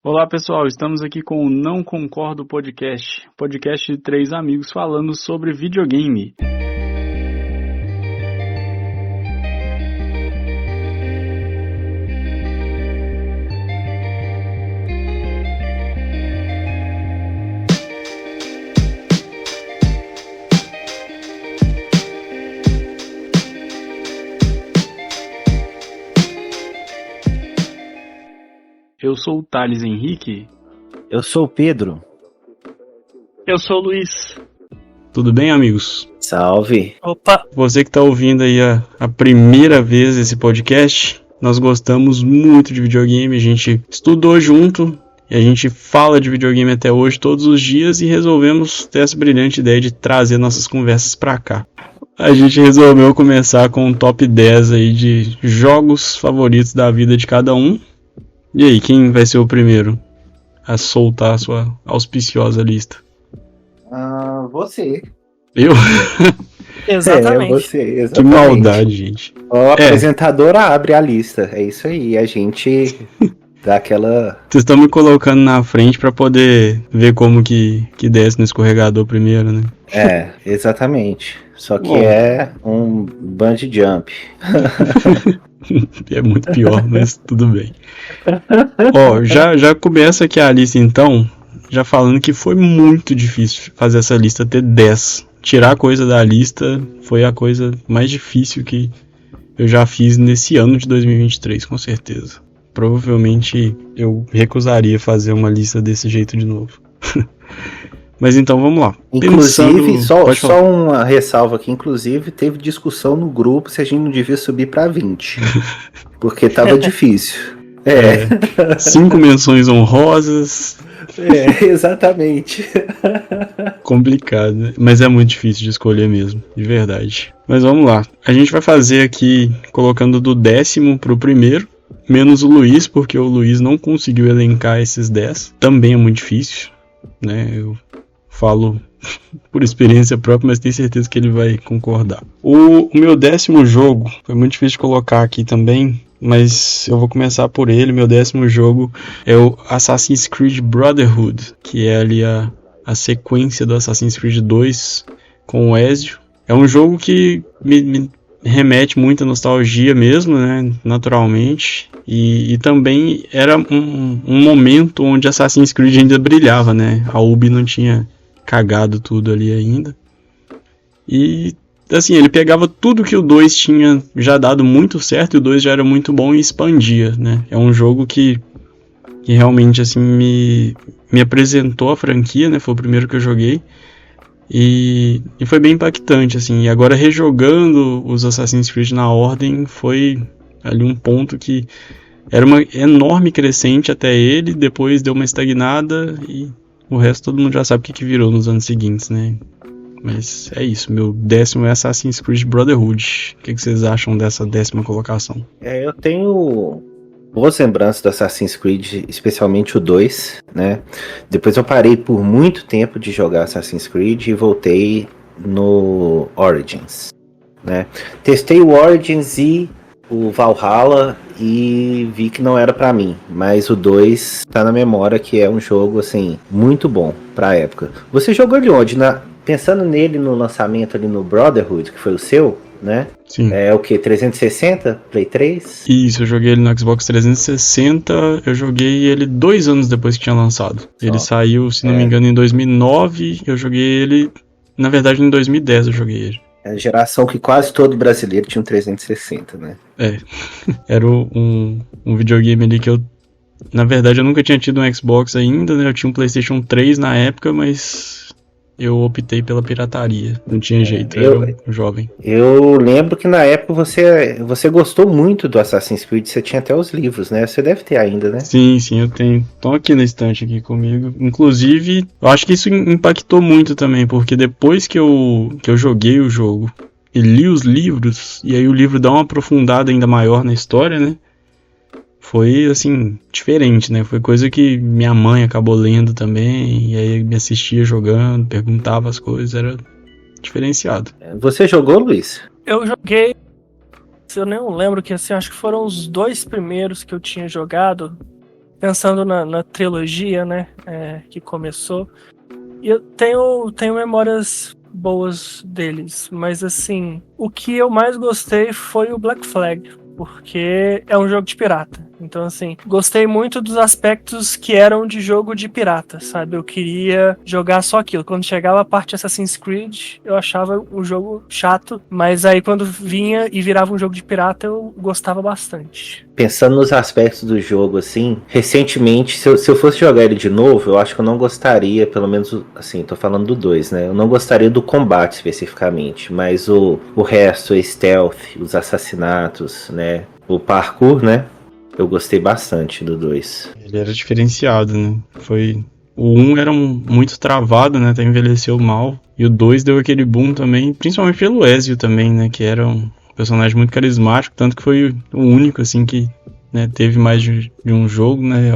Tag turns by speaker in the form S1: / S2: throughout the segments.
S1: Olá pessoal, estamos aqui com o Não Concordo podcast de três amigos falando sobre videogame. Eu sou o Thales Henrique.
S2: Eu sou o Pedro.
S3: Eu sou o Luiz.
S1: Tudo bem, amigos?
S2: Salve!
S3: Opa!
S1: Você que está ouvindo aí a primeira vez esse podcast, nós gostamos muito de videogame, a gente estudou junto e a gente fala de videogame até hoje todos os dias e resolvemos ter essa brilhante ideia de trazer nossas conversas para cá. A gente resolveu começar com um top 10 aí de jogos favoritos da vida de cada um. E aí, quem vai ser o primeiro a soltar a sua auspiciosa lista?
S2: Você.
S1: Eu?
S3: Exatamente.
S2: Você,
S1: Que
S2: exatamente.
S1: maldade, gente.
S2: A apresentadora abre a lista, é isso aí, a gente dá aquela...
S1: Vocês estão me colocando na frente pra poder ver como que desce no escorregador primeiro, né?
S2: É, exatamente. Só que
S1: Bom.
S2: é um bungee jump.
S1: É muito pior, mas tudo bem. Ó, já começa aqui a lista então, já falando que foi muito difícil fazer essa lista ter 10. Tirar coisa da lista foi a coisa mais difícil que eu já fiz nesse ano de 2023, com certeza. Provavelmente eu recusaria fazer uma lista desse jeito de novo. Mas então vamos lá.
S2: Inclusive,
S1: Pode falar.
S2: só uma ressalva aqui, inclusive teve discussão no grupo se a gente não devia subir pra 20. Porque tava difícil.
S1: 5 menções honrosas.
S2: Exatamente.
S1: Complicado, né? Mas é muito difícil de escolher mesmo, de verdade. Mas vamos lá. A gente vai fazer aqui colocando do 10º pro primeiro, menos o Luiz, porque o Luiz não conseguiu elencar esses 10. Também é muito difícil, né? Eu falo por experiência própria, mas tenho certeza que ele vai concordar. O meu 10º jogo foi muito difícil de colocar aqui também, mas eu vou começar por ele. Meu 10º jogo é o Assassin's Creed Brotherhood, que é ali a sequência do Assassin's Creed 2 com o Ezio. É um jogo que me remete muita nostalgia mesmo, né, naturalmente, e também era um momento onde Assassin's Creed ainda brilhava, né, a Ubi não tinha cagado tudo ali ainda, e assim, ele pegava tudo que o 2 tinha já dado muito certo, e o 2 já era muito bom e expandia, né, é um jogo que realmente assim me apresentou a franquia, né, foi o primeiro que eu joguei, e foi bem impactante, assim. E agora rejogando os Assassin's Creed na ordem, foi ali um ponto que era uma enorme crescente até ele, depois deu uma estagnada e o resto todo mundo já sabe o que virou nos anos seguintes, né? Mas é isso, meu 10º é Assassin's Creed Brotherhood. O que vocês acham dessa 10ª colocação?
S2: Eu tenho boas lembranças do Assassin's Creed, especialmente o 2, né? Depois eu parei por muito tempo de jogar Assassin's Creed e voltei no Origins, né? Testei o Origins e o Valhalla e vi que não era pra mim, mas o 2 tá na memória que é um jogo, assim, muito bom pra época. Você jogou ele onde? Pensando nele no lançamento ali no Brotherhood, que foi o seu, né?
S1: Sim.
S2: É o que? 360? Play 3?
S1: Isso, eu joguei ele no Xbox 360, eu joguei ele 2 anos depois que tinha lançado. Ele saiu, se não me engano, em 2009, eu joguei ele, na verdade em 2010 eu joguei ele.
S2: É a geração que quase todo brasileiro tinha um 360, né?
S1: Era um videogame ali que eu, na verdade eu nunca tinha tido um Xbox ainda, né? Eu tinha um PlayStation 3 na época, mas eu optei pela pirataria, não tinha jeito, eu era um jovem.
S2: Eu lembro que na época você gostou muito do Assassin's Creed, você tinha até os livros, né? Você deve ter ainda, né?
S1: Sim, eu tenho. Estão aqui na estante aqui comigo. Inclusive, eu acho que isso impactou muito também, porque depois que eu joguei o jogo e li os livros, e aí o livro dá uma aprofundada ainda maior na história, né? Foi, assim, diferente, né? Foi coisa que minha mãe acabou lendo também, e aí me assistia jogando, perguntava as coisas, era diferenciado.
S2: Você jogou, Luiz?
S3: Eu joguei, eu nem lembro que assim, acho que foram os 2 primeiros que eu tinha jogado. pensando na trilogia, né, que começou, e eu tenho memórias boas deles, mas assim, o que eu mais gostei foi o Black Flag, porque é um jogo de pirata. Então, assim, gostei muito dos aspectos que eram de jogo de pirata, sabe? Eu queria jogar só aquilo. Quando chegava a parte Assassin's Creed, eu achava o jogo chato, mas aí quando vinha e virava um jogo de pirata, eu gostava bastante.
S2: Pensando nos aspectos do jogo, assim, recentemente, se eu fosse jogar ele de novo, eu acho que eu não gostaria, pelo menos, assim, tô falando do 2, né? Eu não gostaria do combate especificamente, mas o resto, o stealth, os assassinatos, né? O parkour, né? Eu gostei bastante do 2.
S1: Ele era diferenciado, né? O 1 era muito travado, né? Até envelheceu mal. E o 2 deu aquele boom também, principalmente pelo Ezio também, né? Que era um personagem muito carismático, tanto que foi o único, assim, que, né, teve mais de um jogo, né?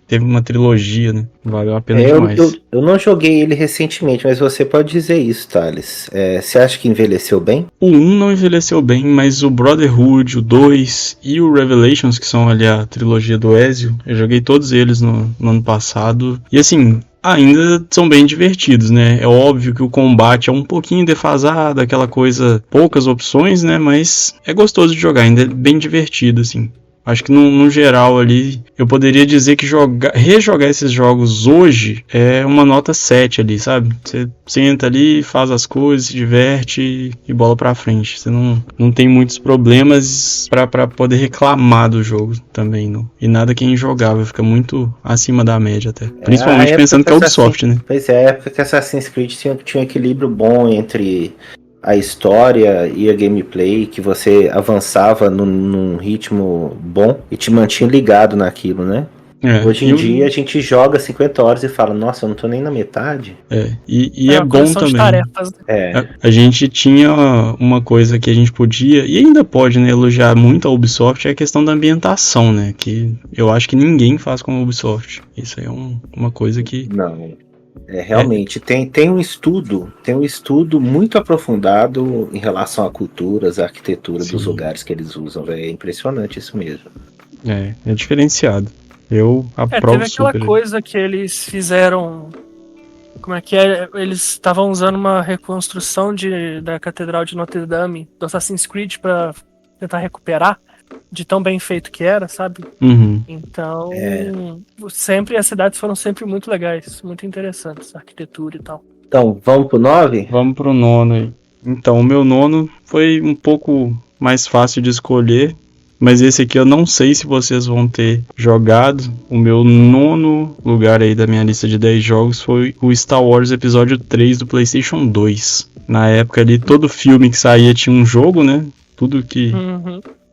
S1: Teve uma trilogia, né? Valeu a pena demais.
S2: Eu não joguei ele recentemente, mas você pode dizer isso, Thales. Você acha que envelheceu bem?
S1: O 1 não envelheceu bem, mas o Brotherhood, o 2 e o Revelations, que são ali a trilogia do Ezio, eu joguei todos eles no ano passado. E assim, ainda são bem divertidos, né? É óbvio que o combate é um pouquinho defasado, aquela coisa, poucas opções, né? Mas é gostoso de jogar, ainda é bem divertido, assim. Acho que no geral ali, eu poderia dizer que rejogar esses jogos hoje é uma nota 7 ali, sabe? Você senta ali, faz as coisas, se diverte e bola pra frente. Você não tem muitos problemas pra poder reclamar do jogo também, não. E nada que é injogável, fica muito acima da média até. Principalmente pensando que é Ubisoft, né?
S2: Pois é, a época que Assassin's Creed tinha um equilíbrio bom entre a história e a gameplay, que você avançava num ritmo bom e te mantinha ligado naquilo, né? Hoje em dia a gente joga 50 horas e fala, nossa, eu não tô nem na metade.
S1: E é bom também.
S3: Tarefas.
S1: A gente tinha uma coisa que a gente podia, e ainda pode, né, elogiar muito a Ubisoft, é a questão da ambientação, né? Que eu acho que ninguém faz como a Ubisoft. Isso aí é uma coisa que...
S2: Não. Realmente, tem um estudo muito aprofundado em relação a culturas, a arquitetura dos lugares que eles usam. É impressionante isso mesmo.
S1: É diferenciado. Eu aprovo
S3: teve aquela
S1: super.
S3: Coisa que eles fizeram... Como é que é? Eles estavam usando uma reconstrução da Catedral de Notre Dame, do Assassin's Creed, pra tentar recuperar de tão bem feito que era, sabe?
S1: Uhum.
S3: Então, sempre as cidades foram sempre muito legais, muito interessantes, a arquitetura e tal.
S2: Então, vamos pro 9?
S1: Vamos pro 9 aí. Então, o meu 9 foi um pouco mais fácil de escolher, mas esse aqui eu não sei se vocês vão ter jogado. O meu 9º lugar aí da minha lista de 10 jogos foi o Star Wars Episódio 3 do PlayStation 2. Na época ali, todo filme que saía tinha um jogo, né? Tudo que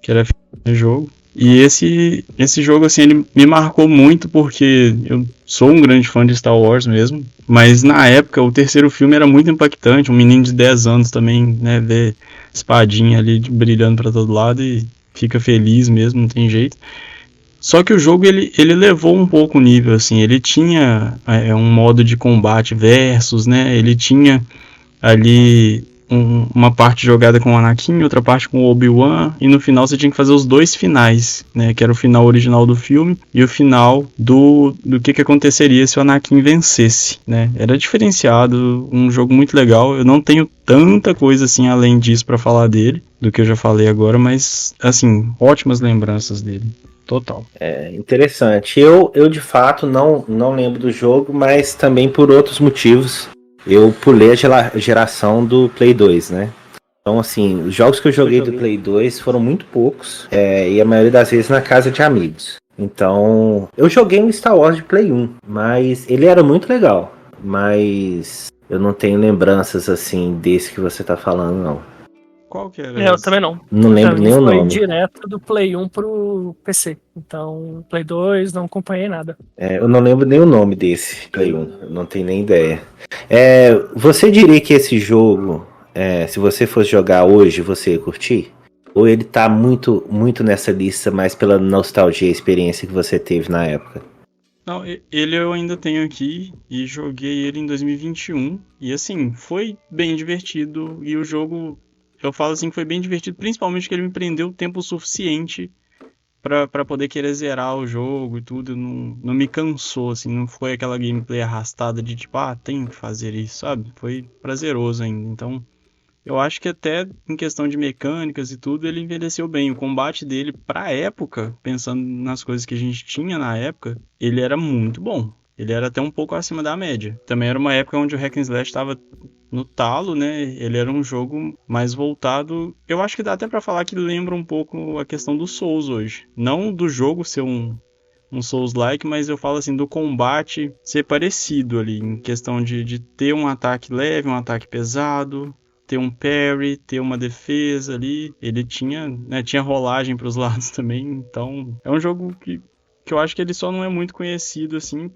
S1: era jogo. E esse jogo, assim, ele me marcou muito porque eu sou um grande fã de Star Wars mesmo. Mas na época, o terceiro filme era muito impactante. Um menino de 10 anos também, né, ver espadinha ali brilhando pra todo lado e fica feliz mesmo, não tem jeito. Só que o jogo, ele levou um pouco o nível, assim. Ele tinha um modo de combate versus, né, ele tinha ali... uma parte jogada com o Anakin, outra parte com o Obi-Wan, e no final você tinha que fazer os dois finais, né, que era o final original do filme e o final do que aconteceria se o Anakin vencesse, né. Era diferenciado, um jogo muito legal. Eu não tenho tanta coisa assim além disso pra falar dele, do que eu já falei agora, mas assim, ótimas lembranças dele. Total.
S2: Interessante. Eu de fato não lembro do jogo, mas também por outros motivos. Eu pulei a geração do Play 2, né? Então, assim, os jogos que eu joguei do Play 2 foram muito poucos, e a maioria das vezes na casa de amigos. Então, eu joguei um Star Wars de Play 1, mas ele era muito legal. Mas eu não tenho lembranças, assim, desse que você tá falando, não.
S1: Qual que era
S3: Eu também não.
S2: Não lembro nem o nome.
S3: Foi direto do Play 1 pro PC. Então, Play 2, não acompanhei nada.
S2: Eu não lembro nem o nome desse Play 1. Eu não tenho nem ideia. Você diria que esse jogo, se você fosse jogar hoje, você ia curtir? Ou ele tá muito, muito nessa lista, mais pela nostalgia e experiência que você teve na época?
S1: Não, ele eu ainda tenho aqui e joguei ele em 2021. E assim, foi bem divertido. E o jogo, eu falo assim, que foi bem divertido, principalmente que ele me prendeu tempo suficiente pra poder querer zerar o jogo e tudo, não me cansou, assim, não foi aquela gameplay arrastada de tipo, tenho que fazer isso, sabe? Foi prazeroso ainda, então eu acho que até em questão de mecânicas e tudo, ele envelheceu bem. O combate dele, pra época, pensando nas coisas que a gente tinha na época, ele era muito bom. Ele era até um pouco acima da média. Também era uma época onde o Hack and Slash estava no talo, né? Ele era um jogo mais voltado... Eu acho que dá até pra falar que lembra um pouco a questão do Souls hoje. Não do jogo ser um Souls-like, mas eu falo assim, do combate ser parecido ali, em questão de ter um ataque leve, um ataque pesado, ter um parry, ter uma defesa ali. Ele tinha, né, tinha rolagem para os lados também, então é um jogo que eu acho que ele só não é muito conhecido assim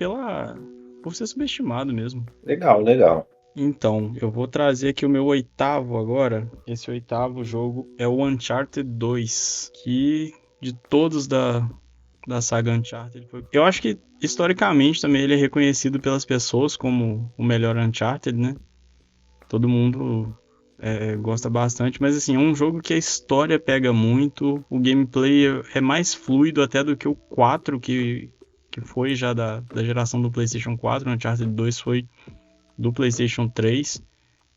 S1: por ser subestimado mesmo.
S2: Legal.
S1: Então, eu vou trazer aqui o meu oitavo agora. Esse oitavo jogo é o Uncharted 2, que de todos da saga Uncharted eu acho que historicamente também ele é reconhecido pelas pessoas como o melhor Uncharted, né? Todo mundo gosta bastante, mas assim, é um jogo que a história pega muito, o gameplay é mais fluido até do que o 4, que foi já da geração do PlayStation 4, o Uncharted 2 foi do PlayStation 3,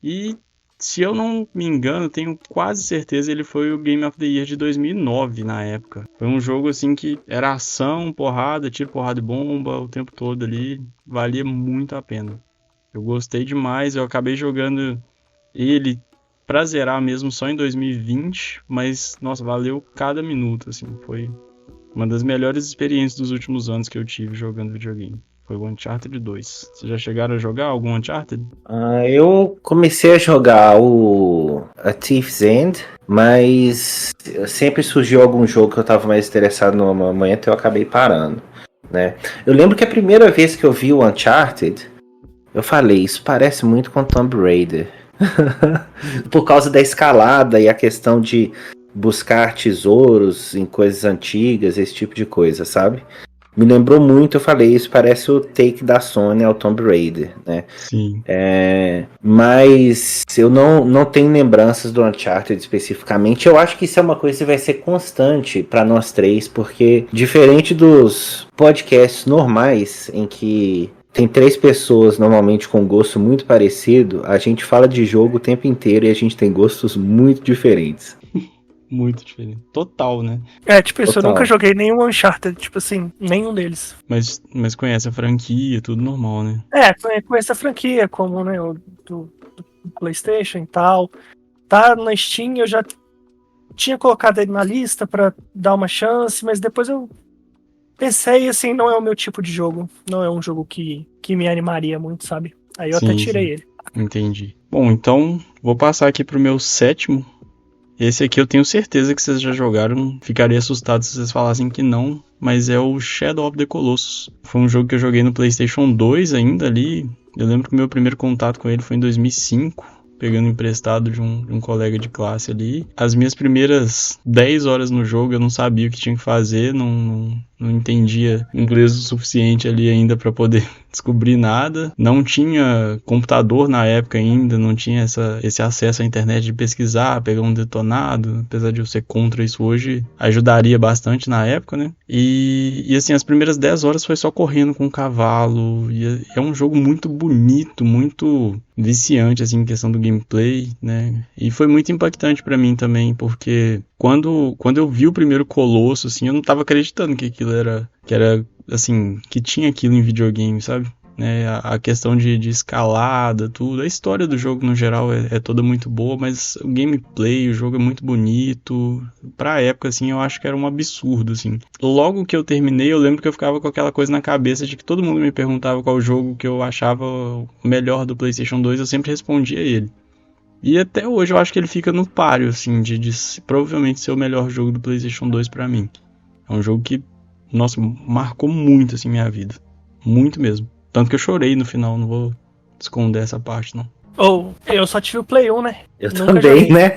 S1: e se eu não me engano, tenho quase certeza ele foi o Game of the Year de 2009 na época. Foi um jogo assim que era ação, porrada, tiro, porrada e bomba o tempo todo ali, valia muito a pena. Eu gostei demais, eu acabei jogando ele pra zerar mesmo só em 2020, mas, nossa, valeu cada minuto, assim, foi uma das melhores experiências dos últimos anos que eu tive jogando videogame. Foi o Uncharted 2. Vocês já chegaram a jogar algum Uncharted?
S2: Eu comecei a jogar o A Thief's End, mas sempre surgiu algum jogo que eu tava mais interessado no momento e eu acabei parando, né? Eu lembro que a primeira vez que eu vi o Uncharted, eu falei, isso parece muito com Tomb Raider. Por causa da escalada e a questão de buscar tesouros em coisas antigas, esse tipo de coisa, sabe? Me lembrou muito, eu falei, isso parece o take da Sony ao Tomb Raider, né?
S1: Sim.
S2: Mas eu não tenho lembranças do Uncharted especificamente. Eu acho que isso é uma coisa que vai ser constante para nós três, porque diferente dos podcasts normais, em que tem 3 pessoas normalmente com gosto muito parecido, a gente fala de jogo o tempo inteiro e a gente tem gostos muito diferentes.
S1: Muito diferente. Total, né?
S3: Tipo isso, eu nunca joguei nenhum Uncharted, tipo assim, nenhum deles.
S1: Mas conhece a franquia, tudo normal, né?
S3: Conheço a franquia, como, né, do PlayStation e tal. Tá na Steam, eu já tinha colocado ele na lista pra dar uma chance, mas depois eu pensei, assim, não é o meu tipo de jogo. Não é um jogo que me animaria muito, sabe? Aí eu até tirei ele.
S1: Entendi. Bom, então vou passar aqui pro meu sétimo. Esse aqui eu tenho certeza que vocês já jogaram. Ficaria assustado se vocês falassem que não. Mas é o Shadow of the Colossus. Foi um jogo que eu joguei no PlayStation 2 ainda ali. Eu lembro que o meu primeiro contato com ele foi em 2005. Pegando emprestado de um colega de classe ali. As minhas primeiras 10 horas no jogo eu não sabia o que tinha que fazer. Não entendia inglês o suficiente ali ainda para poder descobrir nada. Não tinha computador na época ainda, não tinha esse acesso à internet de pesquisar, pegar um detonado. Apesar de eu ser contra isso hoje, ajudaria bastante na época, né? E assim, as primeiras 10 horas foi só correndo com o cavalo. E é um jogo muito bonito, muito viciante, assim, em questão do gameplay, né? E foi muito impactante para mim também, porque quando eu vi o primeiro Colosso, assim, eu não tava acreditando que aquilo era, assim, que tinha aquilo em videogame, sabe? A questão de escalada, tudo. A história do jogo, no geral, é toda muito boa, mas o gameplay, o jogo é muito bonito. Pra época, assim, eu acho que era um absurdo, assim. Logo que eu terminei, eu lembro que eu ficava com aquela coisa na cabeça de que todo mundo me perguntava qual jogo que eu achava o melhor do PlayStation 2, eu sempre respondia ele. E até hoje eu acho que ele fica no páreo, assim, de provavelmente ser o melhor jogo do PlayStation 2 pra mim. É um jogo que, nossa, marcou muito, assim, minha vida. Muito mesmo. Tanto que eu chorei no final, não vou esconder essa parte, não.
S3: Eu só tive o Play 1, né?
S2: Eu nunca também, joguei. Né?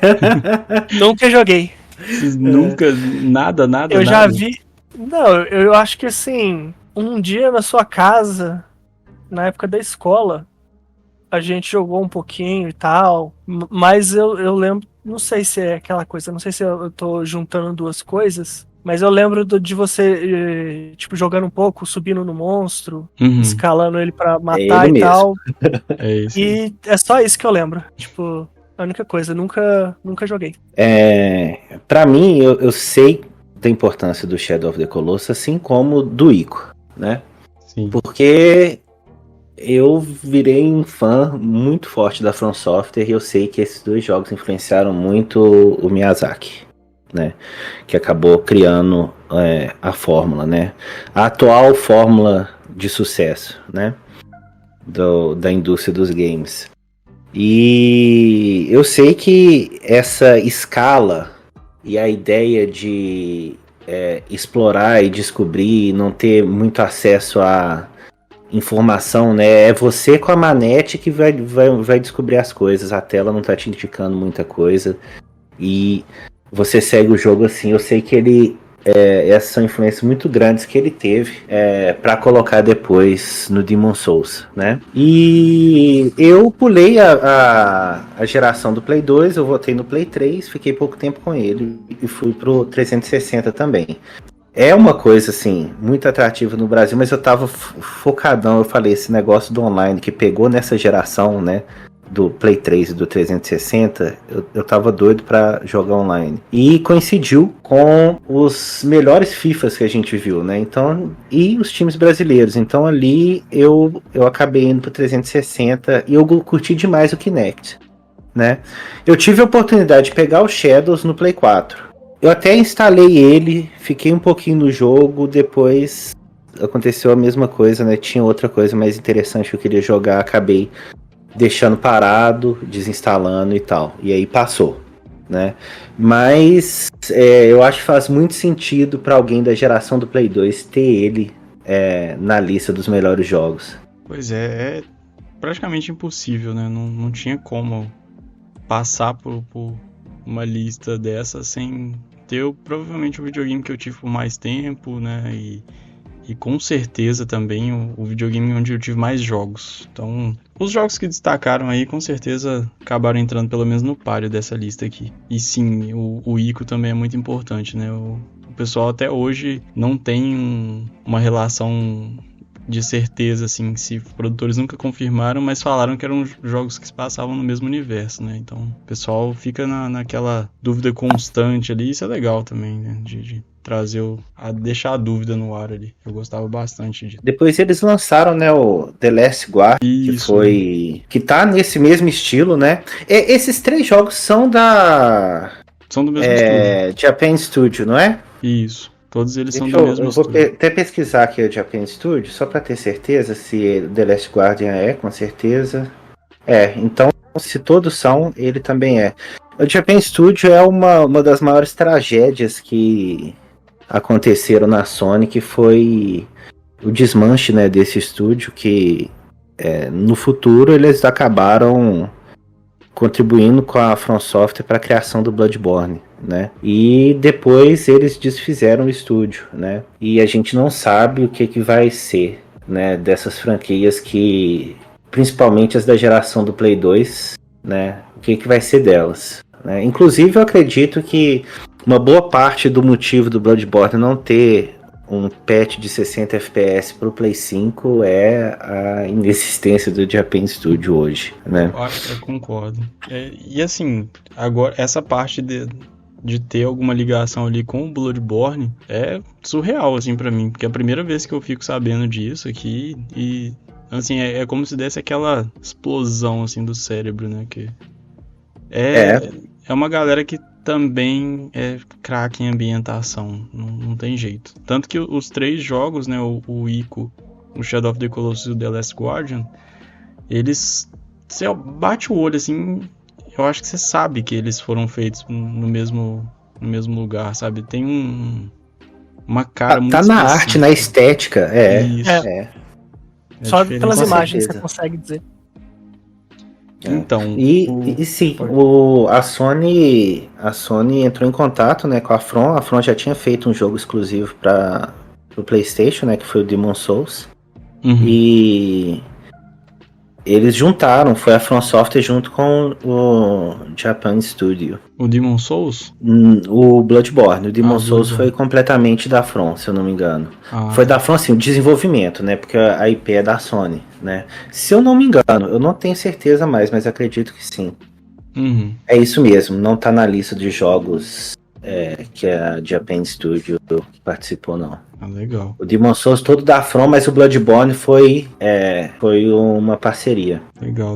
S3: Nunca joguei.
S1: Vocês nunca, nada?
S3: Eu já vi... Não, eu acho que, assim, um dia na sua casa, na época da escola, a gente jogou um pouquinho e tal, mas eu lembro, não sei se é aquela coisa, não sei se eu tô juntando duas coisas, Mas eu lembro de você, tipo, jogando um pouco, subindo no monstro,
S1: Uhum.
S3: escalando ele pra matar
S2: ele
S3: e tal.
S1: É isso.
S3: E é só isso que eu lembro. Tipo, a única coisa, nunca joguei.
S2: Pra mim, eu sei da importância do Shadow of the Colossus, assim como do Ico, né?
S1: Sim.
S2: Porque eu virei um fã muito forte da From Software e eu sei que esses dois jogos influenciaram muito o Miyazaki, né? Que acabou criando a fórmula, né? A atual fórmula de sucesso, né? Da indústria dos games. E eu sei que essa escala e a ideia de explorar e descobrir e não ter muito acesso a informação, né? É você com a manete que vai descobrir as coisas. A tela não tá te indicando muita coisa. E você segue o jogo assim. Eu sei que ele... essas são influências muito grandes que ele teve para colocar depois no Demon's Souls, né? E eu pulei a geração do Play 2, eu voltei no Play 3, fiquei pouco tempo com ele e fui pro 360 também. É uma coisa, assim, muito atrativa no Brasil, mas eu tava focadão, eu falei, esse negócio do online que pegou nessa geração, né, do Play 3 e do 360, eu tava doido pra jogar online. E coincidiu com os melhores FIFAs que a gente viu, né, então, e os times brasileiros. Então ali eu acabei indo pro 360 e eu curti demais o Kinect, né. Eu tive a oportunidade de pegar o Shadows no Play 4. Eu até instalei ele, fiquei um pouquinho no jogo, depois aconteceu a mesma coisa, né? Tinha outra coisa mais interessante que eu queria jogar, acabei deixando parado, desinstalando e tal. E aí passou, né? Mas eu acho que faz muito sentido para alguém da geração do Play 2 ter ele na lista dos melhores jogos.
S1: Pois é praticamente impossível, né? Não tinha como passar por uma lista dessa sem ter provavelmente o videogame que eu tive por mais tempo, né? E com certeza também o videogame onde eu tive mais jogos. Então, os jogos que destacaram aí com certeza acabaram entrando pelo menos no páreo dessa lista aqui. E sim, o Ico também é muito importante, né? O pessoal até hoje não tem uma relação de certeza, assim, se produtores nunca confirmaram, mas falaram que eram jogos que se passavam no mesmo universo, né? Então, o pessoal fica naquela dúvida constante ali, isso é legal também, né? De trazer deixar a dúvida no ar ali. Eu gostava bastante disso.
S2: Depois eles lançaram, né, o The Last Guard, que tá nesse mesmo estilo, né? Esses três jogos são
S1: São do mesmo estúdio.
S2: Japan Studio, não é?
S1: Isso. Todos eles são do mesmo estúdio.
S2: Eu vou até pesquisar aqui o Japan Studio, só para ter certeza se The Last Guardian com certeza. Então, se todos são, ele também é. O Japan Studio é uma das maiores tragédias que aconteceram na Sony, que foi o desmanche, né, desse estúdio, que no futuro eles acabaram contribuindo com a From Software para a criação do Bloodborne, né? E depois eles desfizeram o estúdio, né? E a gente não sabe o que vai ser, né, dessas franquias que, principalmente as da geração do Play 2, né? O que vai ser delas, né? Inclusive eu acredito que uma boa parte do motivo do Bloodborne não ter um patch de 60 FPS para o Play 5 é a inexistência do Japan Studio hoje, né?
S1: Eu concordo. E assim, agora essa parte de ter alguma ligação ali com o Bloodborne é surreal, assim, pra mim, porque é a primeira vez que eu fico sabendo disso aqui e, assim, é como se desse aquela explosão, assim, do cérebro, né, que é uma galera que também é craque em ambientação, não tem jeito. Tanto que os três jogos, né, o Ico, o Shadow of the Colossus e o The Last Guardian, eles, você bate o olho, assim, eu acho que você sabe que eles foram feitos no mesmo lugar, sabe? Tem uma cara muito
S2: específica. Tá na arte, na estética,
S1: Isso.
S3: Só pelas imagens você consegue dizer.
S1: Então,
S2: e sim, a Sony entrou em contato, né, com a From já tinha feito um jogo exclusivo para o PlayStation, né, que foi o Demon's Souls. Uhum. E Eles juntaram, foi a From Software junto com o Japan Studio.
S1: O Demon Souls?
S2: O Bloodborne. O Demon Souls
S1: Bloodborne.
S2: foi completamente da From, se eu não me engano.
S1: Ah.
S2: Foi da From, assim, o desenvolvimento, né? Porque a IP é da Sony, né? Se eu não me engano, eu não tenho certeza mais, mas acredito que sim.
S1: Uhum.
S2: É isso mesmo, não tá na lista de jogos que a Japan Studio participou, não.
S1: Ah, legal.
S2: O Demon Souls todo da From, mas o Bloodborne foi uma parceria.
S1: Legal.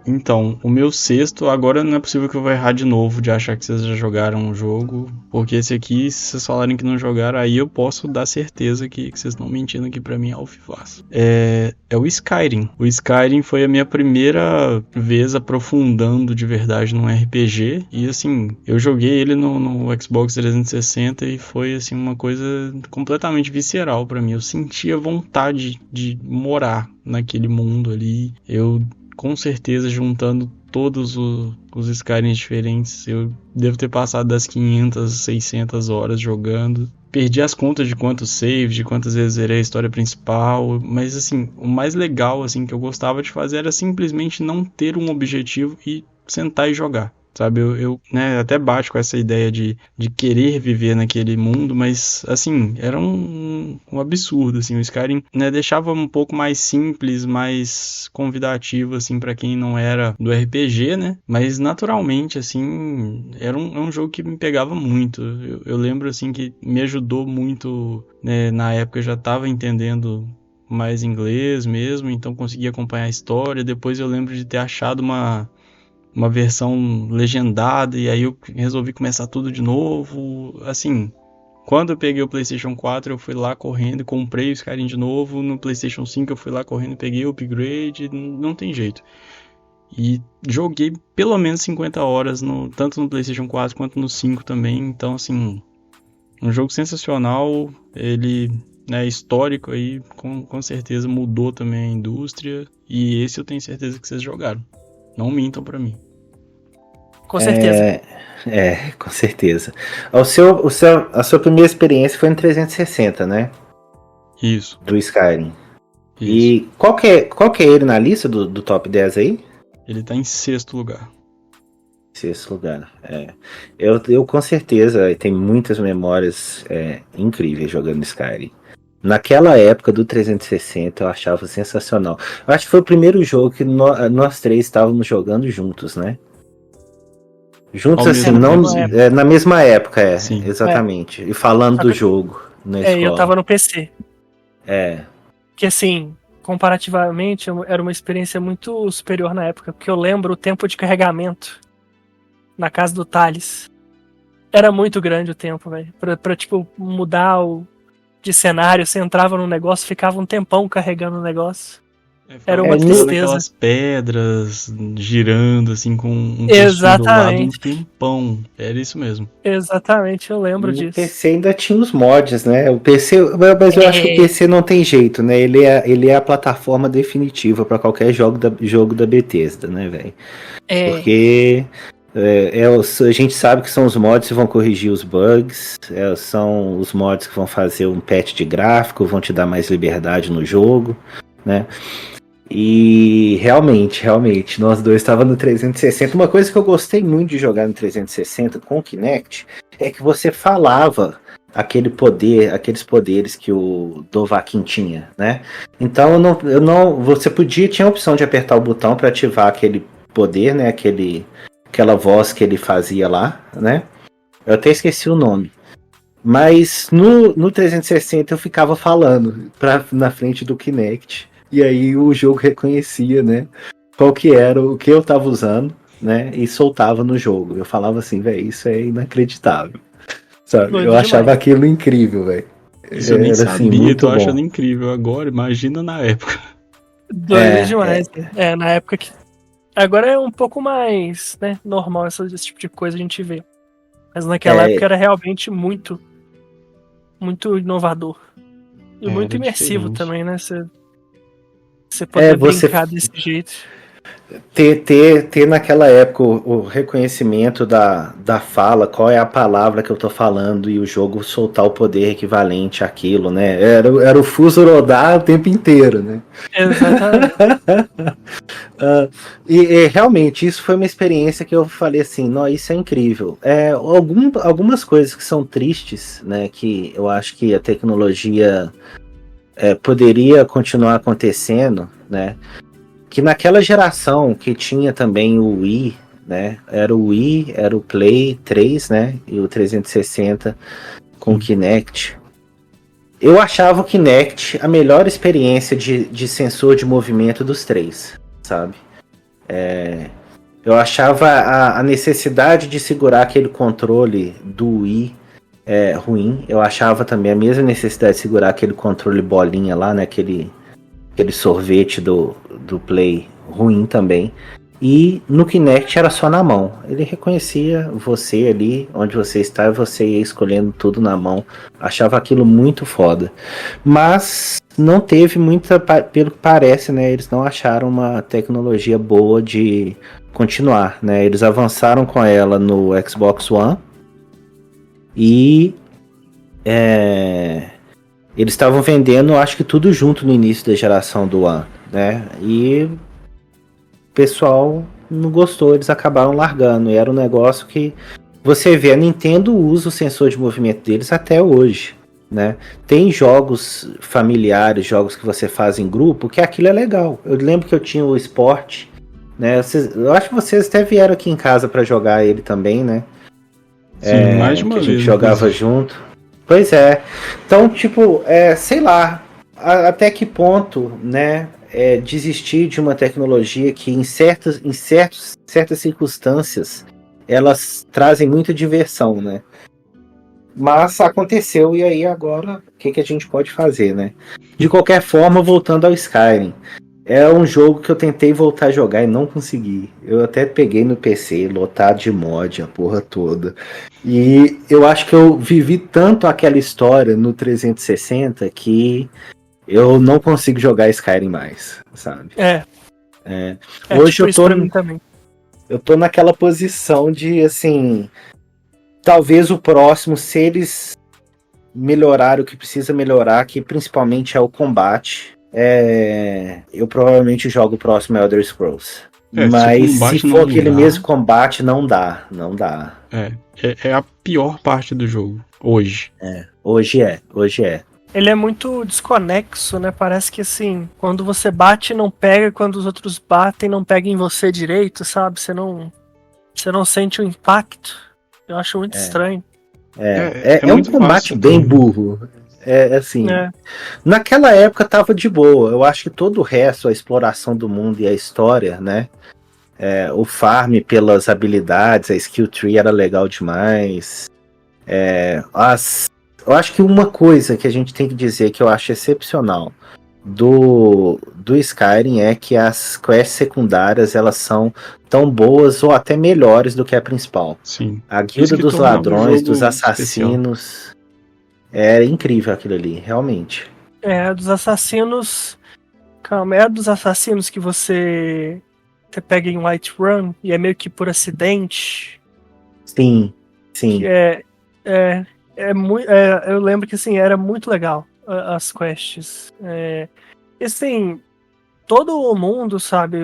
S1: Então, o meu sexto, agora não é possível que eu vou errar de novo de achar que vocês já jogaram o jogo, porque esse aqui, se vocês falarem que não jogaram, aí eu posso dar certeza que vocês estão mentindo aqui pra mim ao vivaço. É o Skyrim. O Skyrim foi a minha primeira vez aprofundando de verdade num RPG, e assim, eu joguei ele no Xbox 360 e foi assim uma coisa completamente visceral pra mim. Eu sentia vontade de morar naquele mundo ali. Eu com certeza, juntando todos os Skyrim diferentes, eu devo ter passado das 500, 600 horas jogando. Perdi as contas de quantos saves, de quantas vezes zerei a história principal, mas assim, o mais legal assim que eu gostava de fazer era simplesmente não ter um objetivo e sentar e jogar. Sabe, eu né, até bato com essa ideia de querer viver naquele mundo, mas, assim, era um absurdo, assim, o Skyrim, né, deixava um pouco mais simples, mais convidativo, assim, pra quem não era do RPG, né, mas, naturalmente, assim, era um jogo que me pegava muito, eu lembro, assim, que me ajudou muito, né, na época eu já tava entendendo mais inglês mesmo, então conseguia acompanhar a história, depois eu lembro de ter achado uma versão legendada, e aí eu resolvi começar tudo de novo. Assim, quando eu peguei o PlayStation 4, eu fui lá correndo e comprei o Skyrim de novo. No PlayStation 5 eu fui lá correndo e peguei o upgrade, não tem jeito. E joguei pelo menos 50 horas, tanto no PlayStation 4 quanto no 5 também. Então, assim, um jogo sensacional, ele né, histórico aí, com certeza mudou também a indústria. E esse eu tenho certeza que vocês jogaram. Não mintam pra mim.
S3: Com certeza.
S2: Com certeza. A sua primeira experiência foi no 360, né?
S1: Isso.
S2: Do Skyrim.
S1: Isso.
S2: E qual que é ele na lista do top 10 aí?
S1: Ele tá em 6º lugar.
S2: 6º lugar. Eu com certeza tenho muitas memórias incríveis jogando Skyrim. Naquela época do 360 eu achava sensacional. Eu acho que foi o primeiro jogo que nós três estávamos jogando juntos, né? Juntos assim, não na mesma época,
S1: Sim.
S2: Exatamente. E falando do jogo na escola.
S3: Eu tava no PC.
S2: Que
S3: assim, comparativamente, era uma experiência muito superior na época, porque eu lembro o tempo de carregamento na casa do Thales. Era muito grande o tempo, velho. Pra tipo, mudar de cenário, você entrava no negócio, ficava um tempão carregando o negócio. Era uma tristeza.
S1: Aquelas pedras girando, assim, com um
S3: Exatamente.
S1: Do lado um tempão. Era isso mesmo.
S3: Exatamente, eu lembro disso.
S2: O PC ainda tinha os mods, né? O PC, mas eu acho que o PC não tem jeito, né? Ele é a plataforma definitiva para qualquer jogo da Bethesda, né, velho? Porque a gente sabe que são os mods que vão corrigir os bugs, são os mods que vão fazer um patch de gráfico, vão te dar mais liberdade no jogo, né? E realmente, nós dois estávamos no 360. Uma coisa que eu gostei muito de jogar no 360 com o Kinect é que você falava aqueles poderes que o Dovahkiin tinha, né? Então você tinha a opção de apertar o botão para ativar aquele poder, né? Aquela voz que ele fazia lá, né? Eu até esqueci o nome. Mas no 360 eu ficava falando na frente do Kinect. E aí o jogo reconhecia, né? Qual que era o que eu tava usando, né? E soltava no jogo. Eu falava assim, velho, isso é inacreditável. Sabe? Eu achava aquilo incrível, velho.
S1: Isso eu nem sabia, tô achando incrível agora, imagina na época.
S3: Doido demais. Na época que... Agora é um pouco mais, né, normal esse tipo de coisa a gente vê. Mas naquela época era realmente muito, muito inovador. E muito imersivo diferente também, né? Você poder brincar desse jeito.
S2: Ter naquela época o reconhecimento da fala, qual é a palavra que eu tô falando, e o jogo soltar o poder equivalente àquilo, né? Era o fuso rodar o tempo inteiro, né?
S3: Exatamente.
S2: E realmente, isso foi uma experiência que eu falei assim, não, isso é incrível. Algumas coisas que são tristes, né? Que eu acho que a tecnologia poderia continuar acontecendo, né? Que naquela geração que tinha também o Wii, né? Era o Wii, era o Play 3, né? E o 360 com o Kinect. Eu achava o Kinect a melhor experiência de sensor de movimento dos três, sabe? Eu achava a necessidade de segurar aquele controle do Wii ruim. Eu achava também a mesma necessidade de segurar aquele controle bolinha lá, né? Aquele sorvete do Play ruim também. E no Kinect era só na mão. Ele reconhecia você ali, onde você está, e você ia escolhendo tudo na mão. Achava aquilo muito foda. Mas não teve muita, pelo que parece, né? Eles não acharam uma tecnologia boa de continuar, né? Eles avançaram com ela no Xbox One. E eles estavam vendendo, acho que tudo junto no início da geração do One, né? E o pessoal não gostou, eles acabaram largando. E era um negócio que você vê, a Nintendo usa o sensor de movimento deles até hoje, né? Tem jogos familiares, jogos que você faz em grupo, que aquilo é legal. Eu lembro que eu tinha o Sport, né? Eu acho que vocês até vieram aqui em casa para jogar ele também, né?
S1: Sim, mais de uma
S2: que
S1: vez.
S2: A gente jogava junto. Pois é. Então, tipo, sei lá, até que ponto, né, desistir de uma tecnologia que em certas circunstâncias elas trazem muita diversão, né? Mas aconteceu, e aí agora o que a gente pode fazer, né? De qualquer forma, voltando ao Skyrim. É um jogo que eu tentei voltar a jogar e não consegui. Eu até peguei no PC, lotado de mod, a porra toda. E eu acho que eu vivi tanto aquela história no 360 que eu não consigo jogar Skyrim mais, sabe? Hoje
S3: tipo
S2: eu
S3: isso pra mim também.
S2: Eu tô naquela posição de, assim, talvez o próximo, se eles melhorarem o que precisa melhorar, que principalmente é o combate, eu provavelmente jogo o próximo Elder Scrolls. Mas se for aquele mesmo combate, não dá.
S1: É a pior parte do jogo, hoje.
S2: Hoje é.
S3: Ele é muito desconexo, né? Parece que assim, quando você bate não pega, quando os outros batem não pega em você direito, sabe? Você não sente o impacto. Eu acho muito estranho.
S2: É um combate bem burro. Assim. Naquela época tava de boa. Eu acho que todo o resto, a exploração do mundo e a história, né? O farm pelas habilidades, a skill tree era legal demais. Eu acho que uma coisa que a gente tem que dizer que eu acho excepcional do Skyrim é que as quests secundárias elas são tão boas ou até melhores do que a principal.
S1: Sim.
S2: A guilda dos ladrões, dos assassinos, é incrível aquilo ali, realmente.
S3: Dos assassinos. Calma, é dos assassinos que você pega em Whiterun e é meio que por acidente.
S2: Sim.
S3: Eu lembro que assim, era muito legal as quests. E assim, todo o mundo, sabe,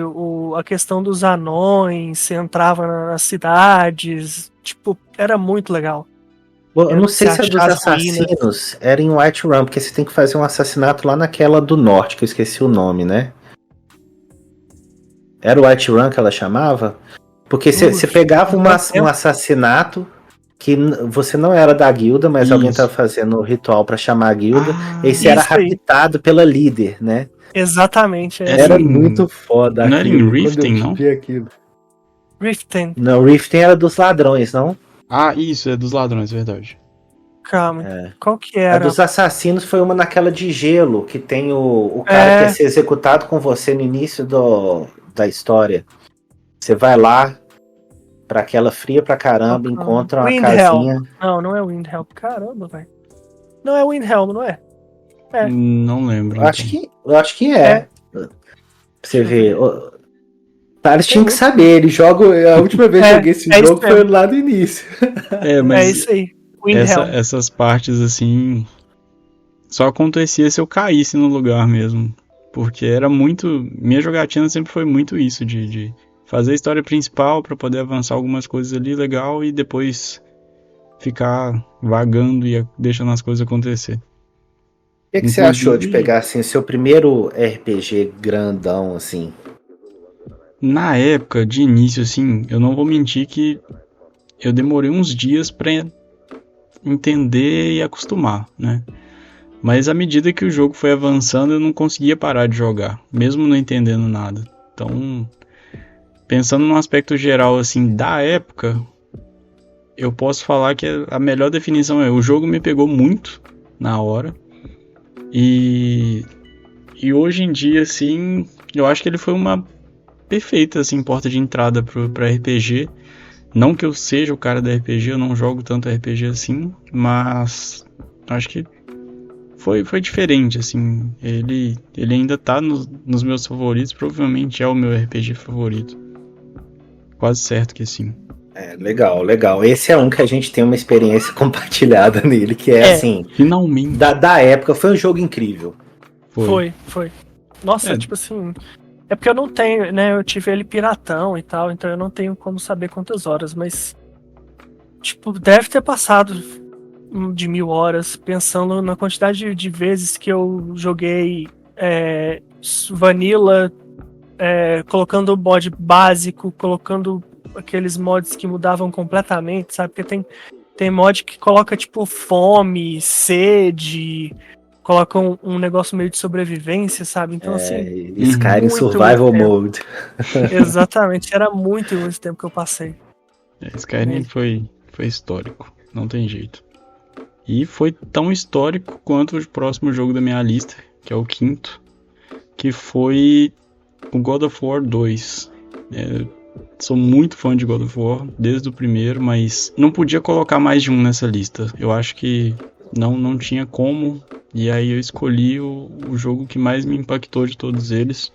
S3: a questão dos anões, você entrava nas cidades, tipo, era muito legal.
S2: Eu não sei se a dos assassinos era em Whiterun, porque você tem que fazer um assassinato lá naquela do norte, que eu esqueci o nome, né? Era o Whiterun que ela chamava? Porque você pegava um assassinato que você não era da guilda, mas alguém estava fazendo o ritual para chamar a guilda, e você era raptado pela líder, né?
S3: Exatamente.
S2: Era muito foda.
S1: Não era em Riften, não?
S3: Riften.
S2: Não, Riften era dos ladrões, não?
S1: Ah, isso, é dos ladrões, verdade.
S3: Calma, qual que era?
S2: A dos assassinos foi uma naquela de gelo, que tem o cara que ia ser executado com você no início da história. Você vai lá pra aquela fria pra caramba, encontra uma casinha.
S3: Não é Windhelm. Caramba, velho. Não é Windhelm, não é?
S1: Não lembro.
S2: Eu acho que é. Pra você ver. Thales tinha que saber, ele joga. A última vez que eu joguei esse jogo foi lá do início.
S1: Mas
S3: é isso aí.
S1: Essas partes assim só acontecia se eu caísse no lugar mesmo. Porque era muito. Minha jogatina sempre foi muito isso, de fazer a história principal pra poder avançar algumas coisas ali legal e depois ficar vagando e deixando as coisas acontecer.
S2: O que você achou de pegar assim, seu primeiro RPG grandão assim?
S1: Na época, de início, assim, eu não vou mentir que eu demorei uns dias pra entender e acostumar, né? Mas à medida que o jogo foi avançando, eu não conseguia parar de jogar, mesmo não entendendo nada. Então, pensando num aspecto geral, assim, da época, eu posso falar que a melhor definição é: o jogo me pegou muito na hora. E hoje em dia, assim, eu acho que ele foi uma perfeita, assim, porta de entrada pra RPG. Não que eu seja o cara da RPG, eu não jogo tanto RPG assim, mas acho que foi diferente, assim. Ele ainda tá nos meus favoritos, provavelmente é o meu RPG favorito. Quase certo que sim.
S2: Legal. Esse é um que a gente tem uma experiência compartilhada nele, que é assim...
S1: Finalmente.
S2: Da época, foi um jogo incrível.
S3: Foi. Nossa, tipo assim... É porque eu não tenho, né? Eu tive ele piratão e tal, então eu não tenho como saber quantas horas, mas... Tipo, deve ter passado de 1000 horas, pensando na quantidade de vezes que eu joguei Vanilla, colocando o mod básico, colocando aqueles mods que mudavam completamente, sabe? Porque tem mod que coloca, tipo, fome, sede, coloca um negócio meio de sobrevivência, sabe? Então, assim...
S2: Skyrim Survival Mode.
S3: Exatamente, era muito tempo que eu passei.
S1: Skyrim foi histórico, não tem jeito. E foi tão histórico quanto o próximo jogo da minha lista, que é o 5º, que foi o God of War 2. Sou muito fã de God of War, desde o primeiro, mas não podia colocar mais de um nessa lista. Eu acho que não tinha como, e aí eu escolhi o jogo que mais me impactou de todos eles.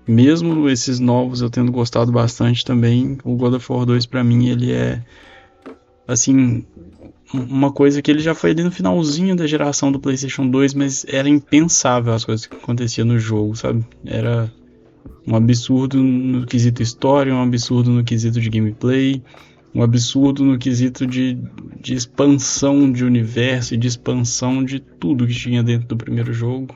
S1: Mesmo esses novos eu tendo gostado bastante também, o God of War 2 pra mim, ele é, assim, uma coisa que ele já foi ali no finalzinho da geração do PlayStation 2, mas era impensável as coisas que aconteciam no jogo, sabe? Era um absurdo no quesito história, um absurdo no quesito de gameplay, um absurdo no quesito de expansão de universo e de expansão de tudo que tinha dentro do primeiro jogo.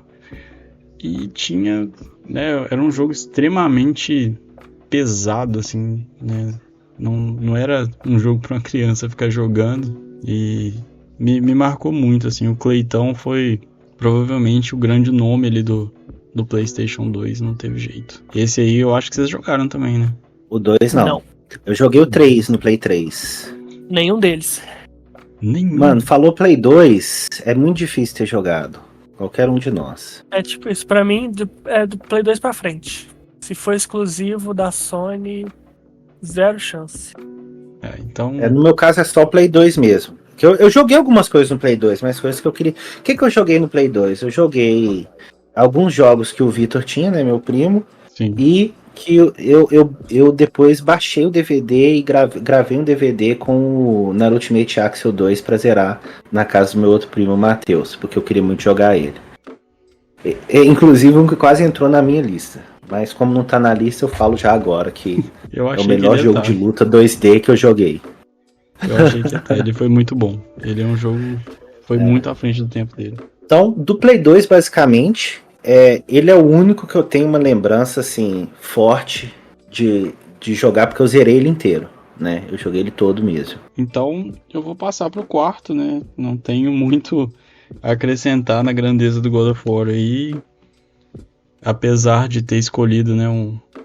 S1: E tinha, né, era um jogo extremamente pesado, assim, né? Não era um jogo para uma criança ficar jogando, e me marcou muito, assim. O Cleitão foi provavelmente o grande nome ali do PlayStation 2, não teve jeito. Esse aí eu acho que vocês jogaram também, né?
S2: O 2 não. Eu joguei o 3 no Play 3.
S3: Nenhum deles.
S2: Mano, falou Play 2, é muito difícil ter jogado. Qualquer um de nós.
S3: É tipo isso, pra mim é do Play 2 pra frente. Se for exclusivo da Sony, zero chance.
S1: Então...
S2: no meu caso é só o Play 2 mesmo. Eu joguei algumas coisas no Play 2, mas coisas que eu queria... O que eu joguei no Play 2? Eu joguei alguns jogos que o Vitor tinha, né, meu primo.
S1: Sim.
S2: E que eu depois baixei o DVD e gravei um DVD com o Naruto Ultimate Axel 2 pra zerar na casa do meu outro primo, Matheus, porque eu queria muito jogar ele. Inclusive um que quase entrou na minha lista. Mas como não tá na lista, eu falo já agora que é o melhor jogo de luta 2D que eu joguei.
S1: Eu achei que até ele foi muito bom. Ele é um jogo... Foi muito à frente do tempo dele.
S2: Então, do Play 2, basicamente, ele é o único que eu tenho uma lembrança, assim, forte de jogar, porque eu zerei ele inteiro, né? Eu joguei ele todo mesmo.
S1: Então, eu vou passar pro 4º, né? Não tenho muito a acrescentar na grandeza do God of War aí. Apesar de ter escolhido, né,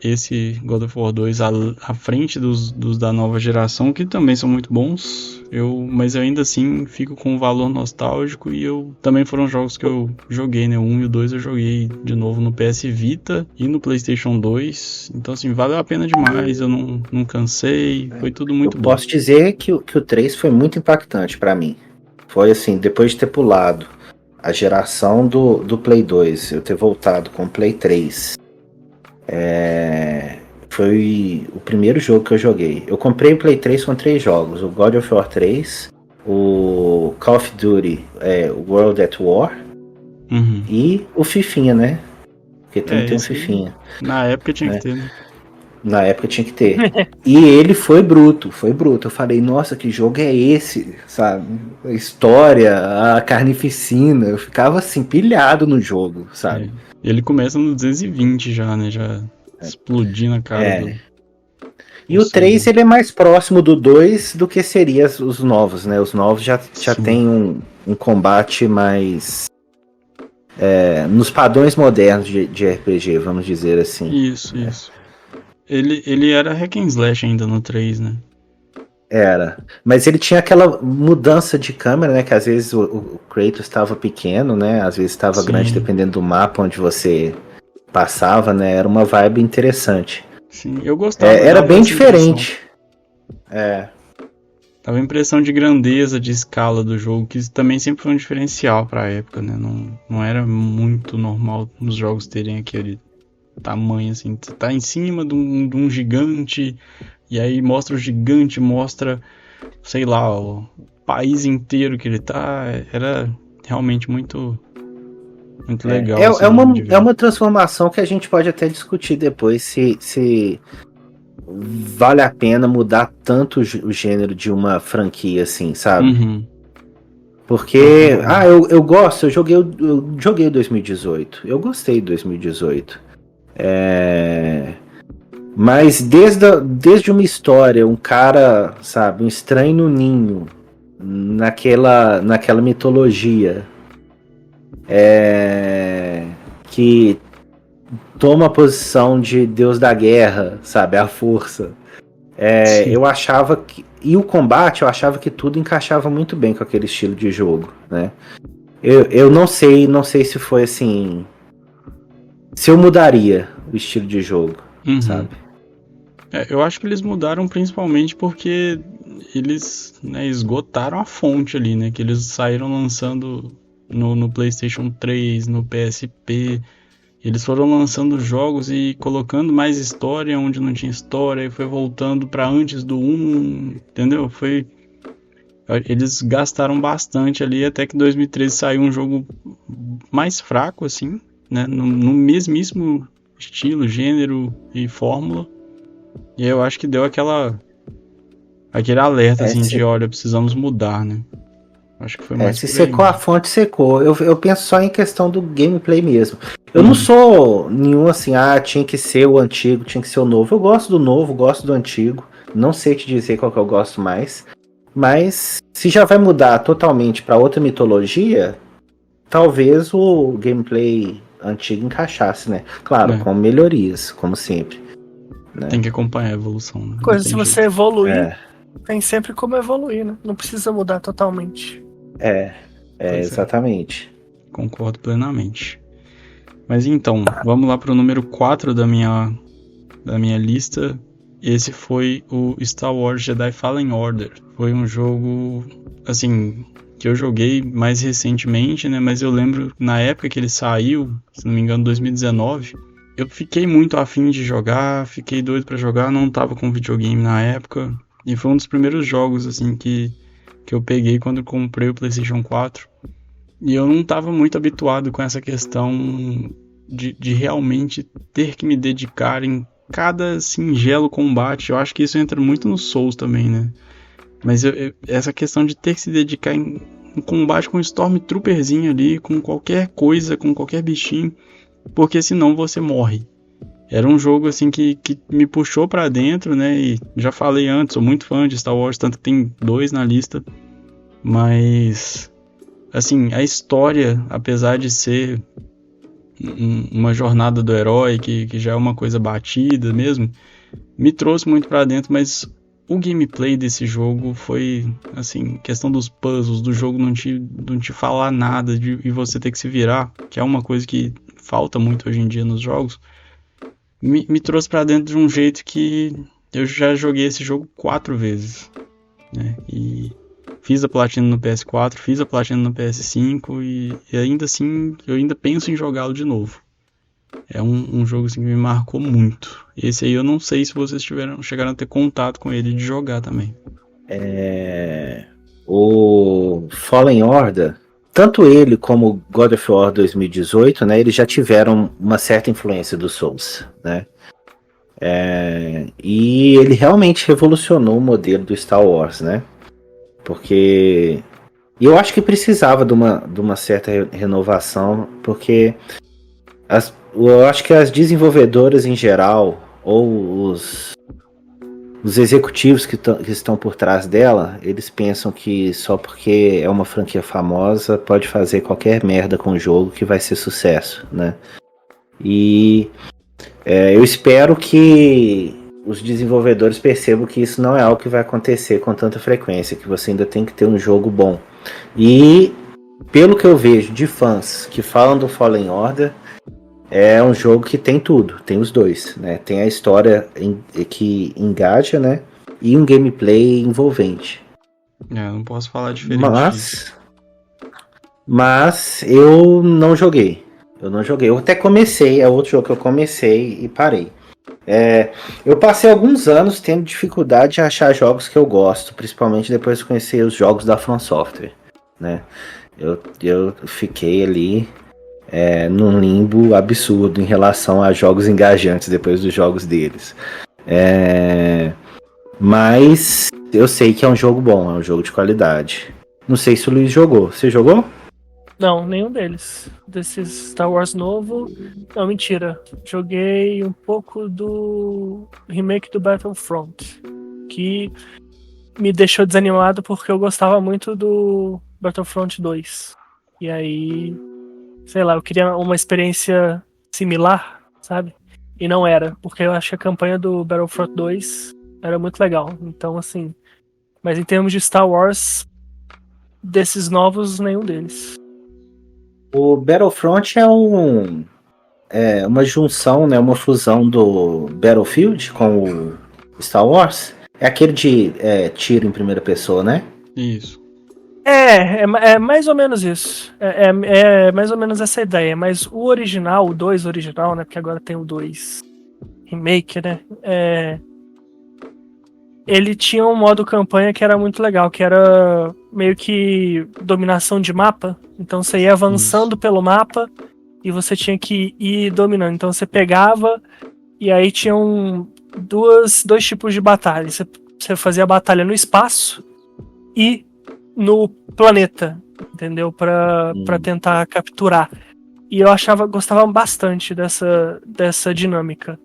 S1: esse God of War 2 à frente dos da nova geração, que também são muito bons, mas eu ainda assim fico com um valor nostálgico, e também foram jogos que eu joguei, né, o 1 e o 2 eu joguei de novo no PS Vita e no PlayStation 2, então assim, valeu a pena demais, eu não cansei, foi tudo muito bom.
S2: Posso dizer que o 3 foi muito impactante pra mim, foi assim, depois de ter pulado a geração do Play 2, eu ter voltado com o Play 3, Foi o primeiro jogo que eu joguei. Eu comprei o Play 3 com 3 jogos. O God of War 3, o Call of Duty World at War e o Fifinha, né? Porque tem um Fifinha.
S1: Na época tinha que ter, né?
S2: Na época tinha que ter. E ele foi bruto. Eu falei, nossa, que jogo é esse? Sabe? A história, a carnificina. Eu ficava assim, pilhado no jogo, sabe?
S1: Ele começa no 220 já, né? Já explodindo a cara do...
S2: E o 3, ele é mais próximo do 2 do que seria os novos, né? Os novos já tem um combate mais... nos padrões modernos de RPG, vamos dizer assim.
S1: Isso. Ele era hack and slash ainda no 3, né?
S2: Era. Mas ele tinha aquela mudança de câmera, né? Que às vezes o Kratos estava pequeno, né? Às vezes estava grande, dependendo do mapa onde você passava, né? Era uma vibe interessante.
S1: Sim, eu gostava.
S2: Era bem diferente.
S1: Dava a impressão de grandeza, de escala do jogo, que também sempre foi um diferencial pra época, né? Não era muito normal os jogos terem aquele tamanho, assim. Você tá em cima de um gigante, e aí mostra o gigante, mostra, sei lá, o país inteiro que ele tá. Era realmente muito legal.
S2: É uma transformação que a gente pode até discutir depois, se vale a pena mudar tanto o gênero de uma franquia, assim, sabe? Porque, eu gosto, eu joguei 2018, eu gostei de 2018. Mas desde uma história, um cara, sabe, um estranho no ninho, naquela mitologia, que toma a posição de deus da guerra, sabe, a força. Eu achava que... E o combate, eu achava que tudo encaixava muito bem com aquele estilo de jogo, né? Eu não sei se foi assim... Se eu mudaria o estilo de jogo, sabe?
S1: Eu acho que eles mudaram principalmente porque eles, né, esgotaram a fonte ali, né? Que eles saíram lançando no PlayStation 3, no PSP. Eles foram lançando jogos e colocando mais história onde não tinha história, e foi voltando pra antes do 1, entendeu? Eles gastaram bastante ali, até que em 2013 saiu um jogo mais fraco, assim, né? No mesmíssimo estilo, gênero e fórmula. E eu acho que deu aquele alerta, assim, de olha, precisamos mudar, né? Acho que foi mais
S2: se secou a fonte, secou. Eu penso só em questão do gameplay mesmo. Eu não sou nenhum assim, tinha que ser o antigo, tinha que ser o novo. Eu gosto do novo, gosto do antigo. Não sei te dizer qual que eu gosto mais. Mas se já vai mudar totalmente para outra mitologia, talvez o gameplay antigo encaixasse, né? Claro, com melhorias, como sempre. Né?
S1: Tem que acompanhar a evolução. Né?
S3: Se você evoluir, tem sempre como evoluir, né? Não precisa mudar totalmente.
S2: Exatamente.
S1: Concordo plenamente. Mas então, vamos lá pro número 4 da minha lista. Esse foi o Star Wars Jedi Fallen Order. Foi um jogo, assim, que eu joguei mais recentemente, né? Mas eu lembro, na época que ele saiu, se não me engano, 2019, eu fiquei muito afim de jogar, fiquei doido pra jogar, não tava com videogame na época. E foi um dos primeiros jogos, assim, que eu peguei quando eu comprei o PlayStation 4. E eu não tava muito habituado com essa questão de realmente ter que me dedicar em cada singelo combate. Eu acho que isso entra muito no Souls também, né? Mas essa questão de ter que se dedicar em combate com um Stormtrooperzinho ali, com qualquer coisa, com qualquer bichinho, porque senão você morre. Era um jogo assim que me puxou pra dentro, né? E já falei antes, sou muito fã de Star Wars, tanto que tem 2 na lista. Mas, assim, a história, apesar de ser uma jornada do herói, que já é uma coisa batida mesmo, me trouxe muito pra dentro, mas o gameplay desse jogo foi, assim, questão dos puzzles, do jogo não te falar nada e você ter que se virar, que é uma coisa que falta muito hoje em dia nos jogos, me trouxe pra dentro de um jeito que eu já joguei esse jogo 4 vezes, né? E fiz a platina no PS4, fiz a platina no PS5 e ainda assim eu ainda penso em jogá-lo de novo. É um jogo assim, que me marcou muito. Esse aí eu não sei se vocês chegaram a ter contato com ele de jogar também.
S2: O Fallen Order, tanto ele como God of War 2018, né, eles já tiveram uma certa influência do Souls, né? E ele realmente revolucionou o modelo do Star Wars, né? Porque eu acho que precisava de uma certa renovação, porque eu acho que as desenvolvedoras em geral, ou os executivos que estão por trás dela, eles pensam que só porque é uma franquia famosa pode fazer qualquer merda com o jogo que vai ser sucesso, né? E eu espero que os desenvolvedores percebam que isso não é algo que vai acontecer com tanta frequência, que você ainda tem que ter um jogo bom. E pelo que eu vejo de fãs que falam do Fallen Order, é um jogo que tem tudo, tem os dois, né? Tem a história que engaja, né? E um gameplay envolvente.
S1: Não posso falar diferente disso.
S2: Mas eu não joguei. Eu até comecei, é outro jogo que eu comecei e parei. Eu passei alguns anos tendo dificuldade de achar jogos que eu gosto, principalmente depois de conhecer os jogos da From Software, né? Eu fiquei ali num limbo absurdo em relação a jogos engajantes depois dos jogos deles. Mas eu sei que é um jogo bom, é um jogo de qualidade. Não sei se o Luiz jogou. Você jogou?
S3: Não, nenhum deles. Desses Star Wars novo. Não, mentira. Joguei um pouco do remake do Battlefront, que me deixou desanimado porque eu gostava muito do Battlefront 2. E aí, sei lá, eu queria uma experiência similar, sabe? E não era, porque eu acho que a campanha do Battlefront 2 era muito legal. Então, assim. Mas em termos de Star Wars, desses novos, nenhum deles.
S2: O Battlefront é uma junção, né, uma fusão do Battlefield com o Star Wars. É aquele de tiro em primeira pessoa, né?
S1: Isso.
S3: É mais ou menos isso. É mais ou menos essa ideia. Mas o original, o 2 original, né? Porque agora tem o 2 remake, né? Ele tinha um modo campanha que era muito legal, que era meio que dominação de mapa. Então você ia avançando pelo mapa e você tinha que ir dominando. Então você pegava e aí tinham dois tipos de batalha. Você fazia a batalha no espaço e no planeta, entendeu? Pra tentar capturar. E eu gostava bastante dessa dinâmica.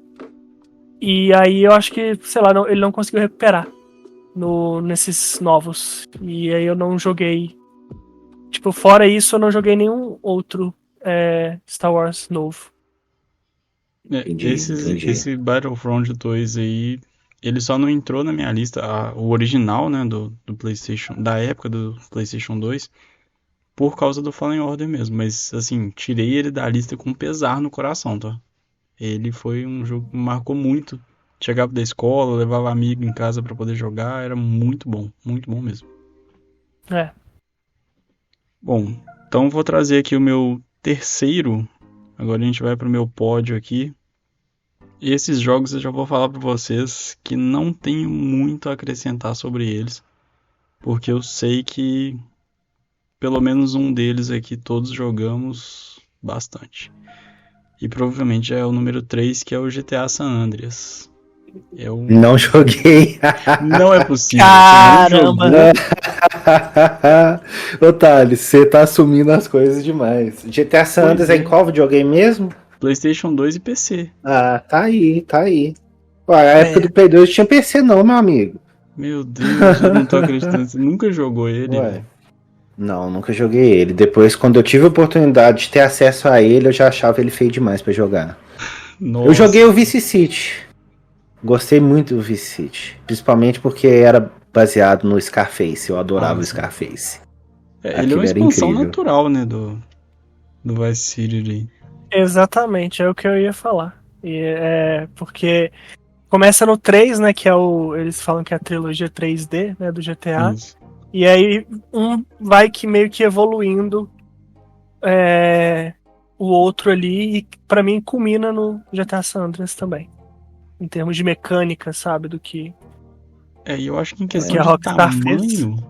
S3: E aí eu acho que, sei lá, ele não conseguiu recuperar nesses novos. E aí eu não joguei. Tipo, fora isso, eu não joguei nenhum outro Star Wars novo.
S2: Entendi.
S1: Esse Battlefront 2 aí, ele só não entrou na minha lista, o original, né, do PlayStation, da época do PlayStation 2, por causa do Fallen Order mesmo. Mas, assim, tirei ele da lista com pesar no coração, tá? Ele foi um jogo que me marcou muito. Chegava da escola, levava amigo em casa pra poder jogar, era muito bom mesmo. Bom, então vou trazer aqui o meu terceiro. Agora a gente vai pro meu pódio aqui. E esses jogos eu já vou falar pra vocês que não tenho muito a acrescentar sobre eles, porque eu sei que pelo menos um deles aqui todos jogamos bastante. E provavelmente é o número 3, que é o GTA San Andreas.
S2: Não joguei.
S1: Não é possível.
S3: Caramba!
S2: Ô Thales, você tá assumindo as coisas demais. GTA San Andreas é em qual videogame mesmo?
S1: PlayStation 2 e PC.
S2: Ah, tá aí. Ué, a época do Play 2 tinha PC não, meu amigo.
S1: Meu Deus, eu não tô acreditando. Você nunca jogou ele?
S2: Ué. Não, nunca joguei ele. Depois, quando eu tive a oportunidade de ter acesso a ele, eu já achava ele feio demais pra jogar.
S1: Nossa.
S2: Eu joguei o Vice City. Gostei muito do Vice City. Principalmente porque era baseado no Scarface. Eu adorava o Scarface.
S1: Ele é uma expansão natural, né, do Vice City ali.
S3: Exatamente, é o que eu ia falar. Porque começa no 3, né, que eles falam que é a trilogia 3D, né, do GTA. Isso. E aí vai que meio que evoluindo o outro ali, e pra mim culmina no GTA San Andreas também. Em termos de mecânica, sabe? Do que
S1: E eu acho que em
S3: que
S1: questão
S3: a
S1: de
S3: Rockstar fez.
S1: tamanho,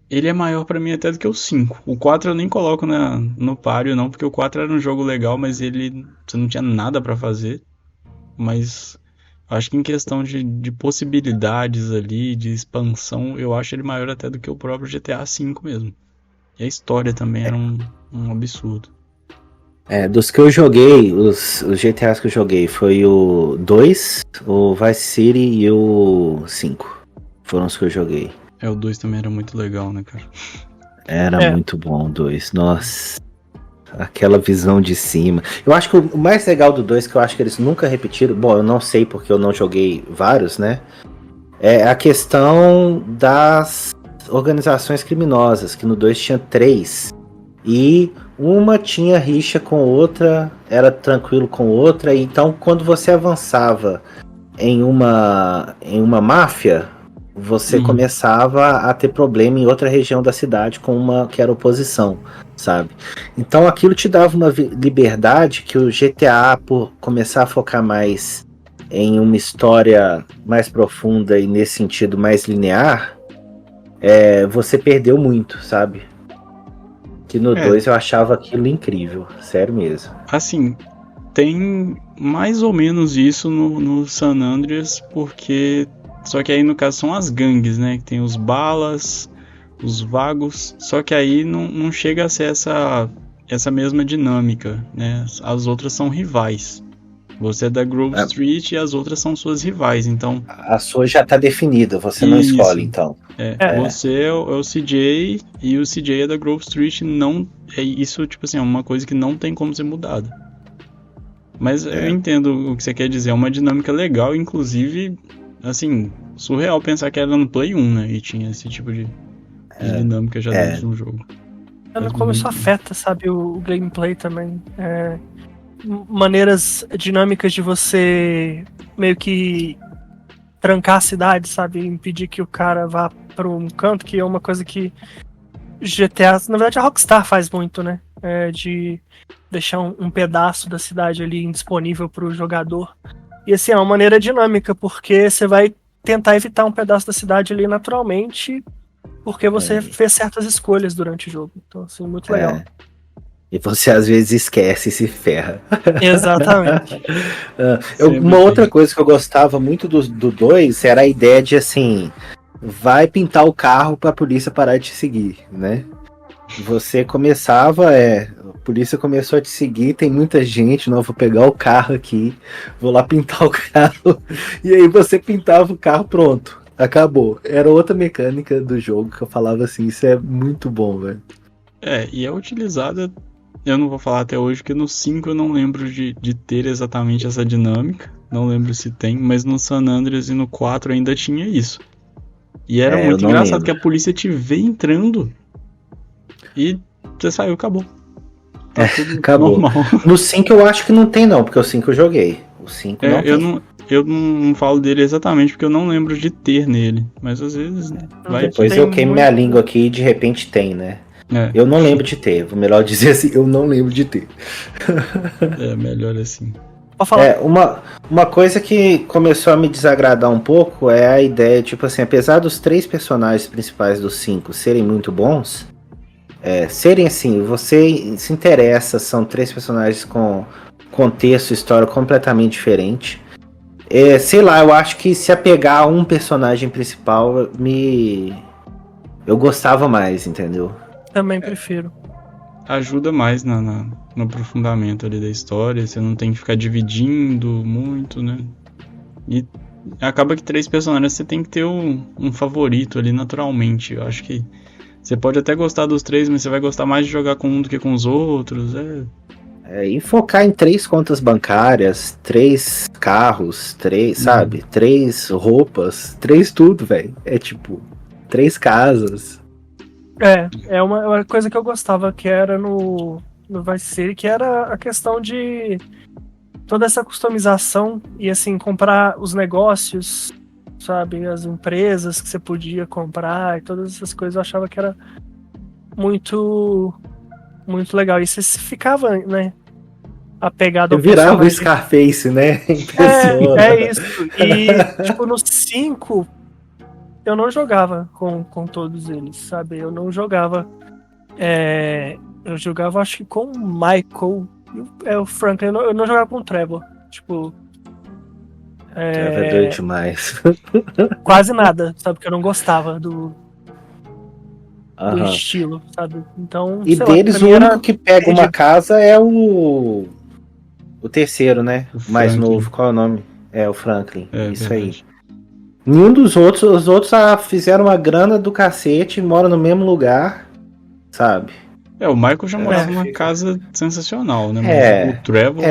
S1: ele é maior pra mim até do que o 5. O 4 eu nem coloco no páreo, não, porque o 4 era um jogo legal, mas você não tinha nada pra fazer. Mas acho que em questão de possibilidades ali, de expansão, eu acho ele maior até do que o próprio GTA V mesmo. E a história também era um absurdo.
S2: Dos que eu joguei, os GTAs que eu joguei foi o 2, o Vice City e o 5. Foram os que eu joguei.
S1: O 2 também era muito legal, né, cara?
S2: Era muito bom o 2. Nossa, aquela visão de cima. Eu acho que o mais legal do 2, que eu acho que eles nunca repetiram, bom, eu não sei porque eu não joguei vários, né? É a questão das organizações criminosas, que no 2 tinha 3. E uma tinha rixa com outra, era tranquilo com outra, e então quando você avançava em uma máfia, você começava a ter problema em outra região da cidade com uma que era oposição, sabe? Então aquilo te dava uma liberdade que o GTA, por começar a focar mais em uma história mais profunda e nesse sentido mais linear, você perdeu muito, sabe? Que no 2 eu achava aquilo incrível, sério mesmo.
S1: Assim, tem mais ou menos isso no San Andreas, porque... Só que aí no caso são as gangues, né? Que tem os balas, os vagos. Só que aí não chega a ser essa mesma dinâmica, né? As outras são rivais. Você é da Grove Street e as outras são suas rivais, então...
S2: A sua já tá definida, você não escolhe, então.
S1: Você é o CJ e o CJ é da Grove Street, não... Isso, tipo assim, é uma coisa que não tem como ser mudada. Mas eu entendo o que você quer dizer, é uma dinâmica legal, inclusive, assim, surreal pensar que era no Play 1, né? E tinha esse tipo de dinâmica já dentro de um jogo.
S3: Como isso afeta, sabe, o gameplay também. Maneiras dinâmicas de você meio que trancar a cidade, sabe? Impedir que o cara vá para um canto, que é uma coisa que GTA, na verdade a Rockstar faz muito, né? De deixar um pedaço da cidade ali indisponível para o jogador. E assim, é uma maneira dinâmica, porque você vai tentar evitar um pedaço da cidade ali naturalmente, porque você fez certas escolhas durante o jogo. Então, assim, muito legal.
S2: E você às vezes esquece e se ferra.
S3: Exatamente.
S2: Uma outra coisa que eu gostava muito do 2 era a ideia de assim, vai pintar o carro pra polícia parar de te seguir, né? Você começava, a polícia começou a te seguir, tem muita gente, não, vou pegar o carro aqui, vou lá pintar o carro, e aí você pintava o carro, pronto, acabou. Era outra mecânica do jogo que eu falava assim, isso é muito bom, velho.
S1: E é utilizada, eu não vou falar até hoje, porque no 5 eu não lembro de ter exatamente essa dinâmica, não lembro se tem, mas no San Andreas e no 4 ainda tinha isso. E era muito engraçado que a polícia te vê entrando e você saiu, acabou. Tá tudo
S2: acabou.
S1: Normal.
S2: No 5 eu acho que não tem não, porque o 5 eu joguei. O 5 não tem.
S1: Eu não falo dele exatamente porque eu não lembro de ter nele. Mas às vezes, né?
S2: Depois eu queimo minha língua aqui e de repente tem, né? Eu não lembro de ter. Vou melhor dizer assim, eu não lembro de ter.
S1: Melhor assim.
S2: Uma coisa que começou a me desagradar um pouco é a ideia, tipo assim, apesar dos 3 personagens principais dos 5 serem muito bons, serem assim, você se interessa, são 3 personagens com contexto, história completamente diferente. Sei lá, eu acho que se apegar a um personagem principal, eu gostava mais, entendeu?
S3: Também prefiro.
S1: Ajuda mais no aprofundamento ali da história, você não tem que ficar dividindo muito, né? E acaba que 3 personagens você tem que ter um favorito ali naturalmente. Eu acho que você pode até gostar dos 3, mas você vai gostar mais de jogar com um do que com os outros.
S2: E focar em 3 contas bancárias, 3 carros, 3, sabe? 3 roupas, 3 tudo, velho. É tipo, 3 casas.
S3: É uma coisa que eu gostava, que era no Vice City, que era a questão de toda essa customização e assim, comprar os negócios, sabe, as empresas que você podia comprar e todas essas coisas, eu achava que era muito muito legal. E você ficava, né, apegado
S2: Eu
S3: ao
S2: virava o
S3: personagem.
S2: Scarface, né? Em pessoa.
S3: É isso. E, tipo, no 5, eu não jogava com todos eles, sabe? Eu não jogava. Eu jogava, acho que com o Michael. O Franklin. Eu não jogava com o Trevor. Tipo.
S2: É doido demais.
S3: Quase nada, sabe? Porque eu não gostava do
S2: Aham.
S3: estilo, sabe? Então,
S2: E
S3: sei lá,
S2: deles,
S3: pra
S2: o
S3: mim
S2: único
S3: era
S2: que pega uma
S3: terrível.
S2: casa é o terceiro, né?
S1: O
S2: Mais
S1: Franklin.
S2: novo. Qual é o nome? É o Franklin. Isso
S1: Verdade.
S2: aí. Nenhum dos outros, os outros fizeram uma grana do cacete, moram no mesmo lugar, sabe?
S1: O Michael já morava numa
S2: fica.
S1: casa sensacional, né? Mas o Trevor,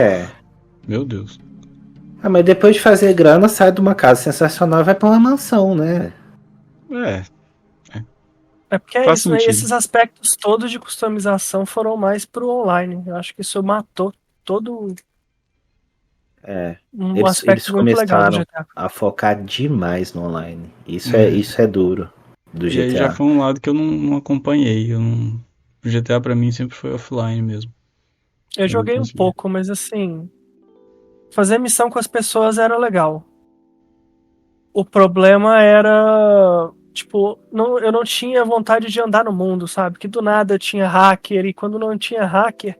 S1: meu Deus.
S2: Mas depois de fazer grana, sai de uma casa sensacional e vai pra uma mansão, né?
S3: É porque é
S1: Faz
S3: isso, né?
S1: sentido.
S3: Esses aspectos todos de customização foram mais pro online. Eu acho que isso matou todo um
S2: Eles
S3: aspecto muito legal do
S2: começaram
S3: GTA.
S2: a focar demais no online. Isso é duro do
S1: E aí
S2: GTA.
S1: já foi um lado que eu não acompanhei. O GTA pra mim sempre foi offline mesmo.
S3: Eu joguei
S1: não
S3: um
S1: consegui.
S3: pouco, mas assim, fazer missão com as pessoas era legal. O problema era, tipo, eu não tinha vontade de andar no mundo, sabe? Que do nada tinha hacker, e quando não tinha hacker,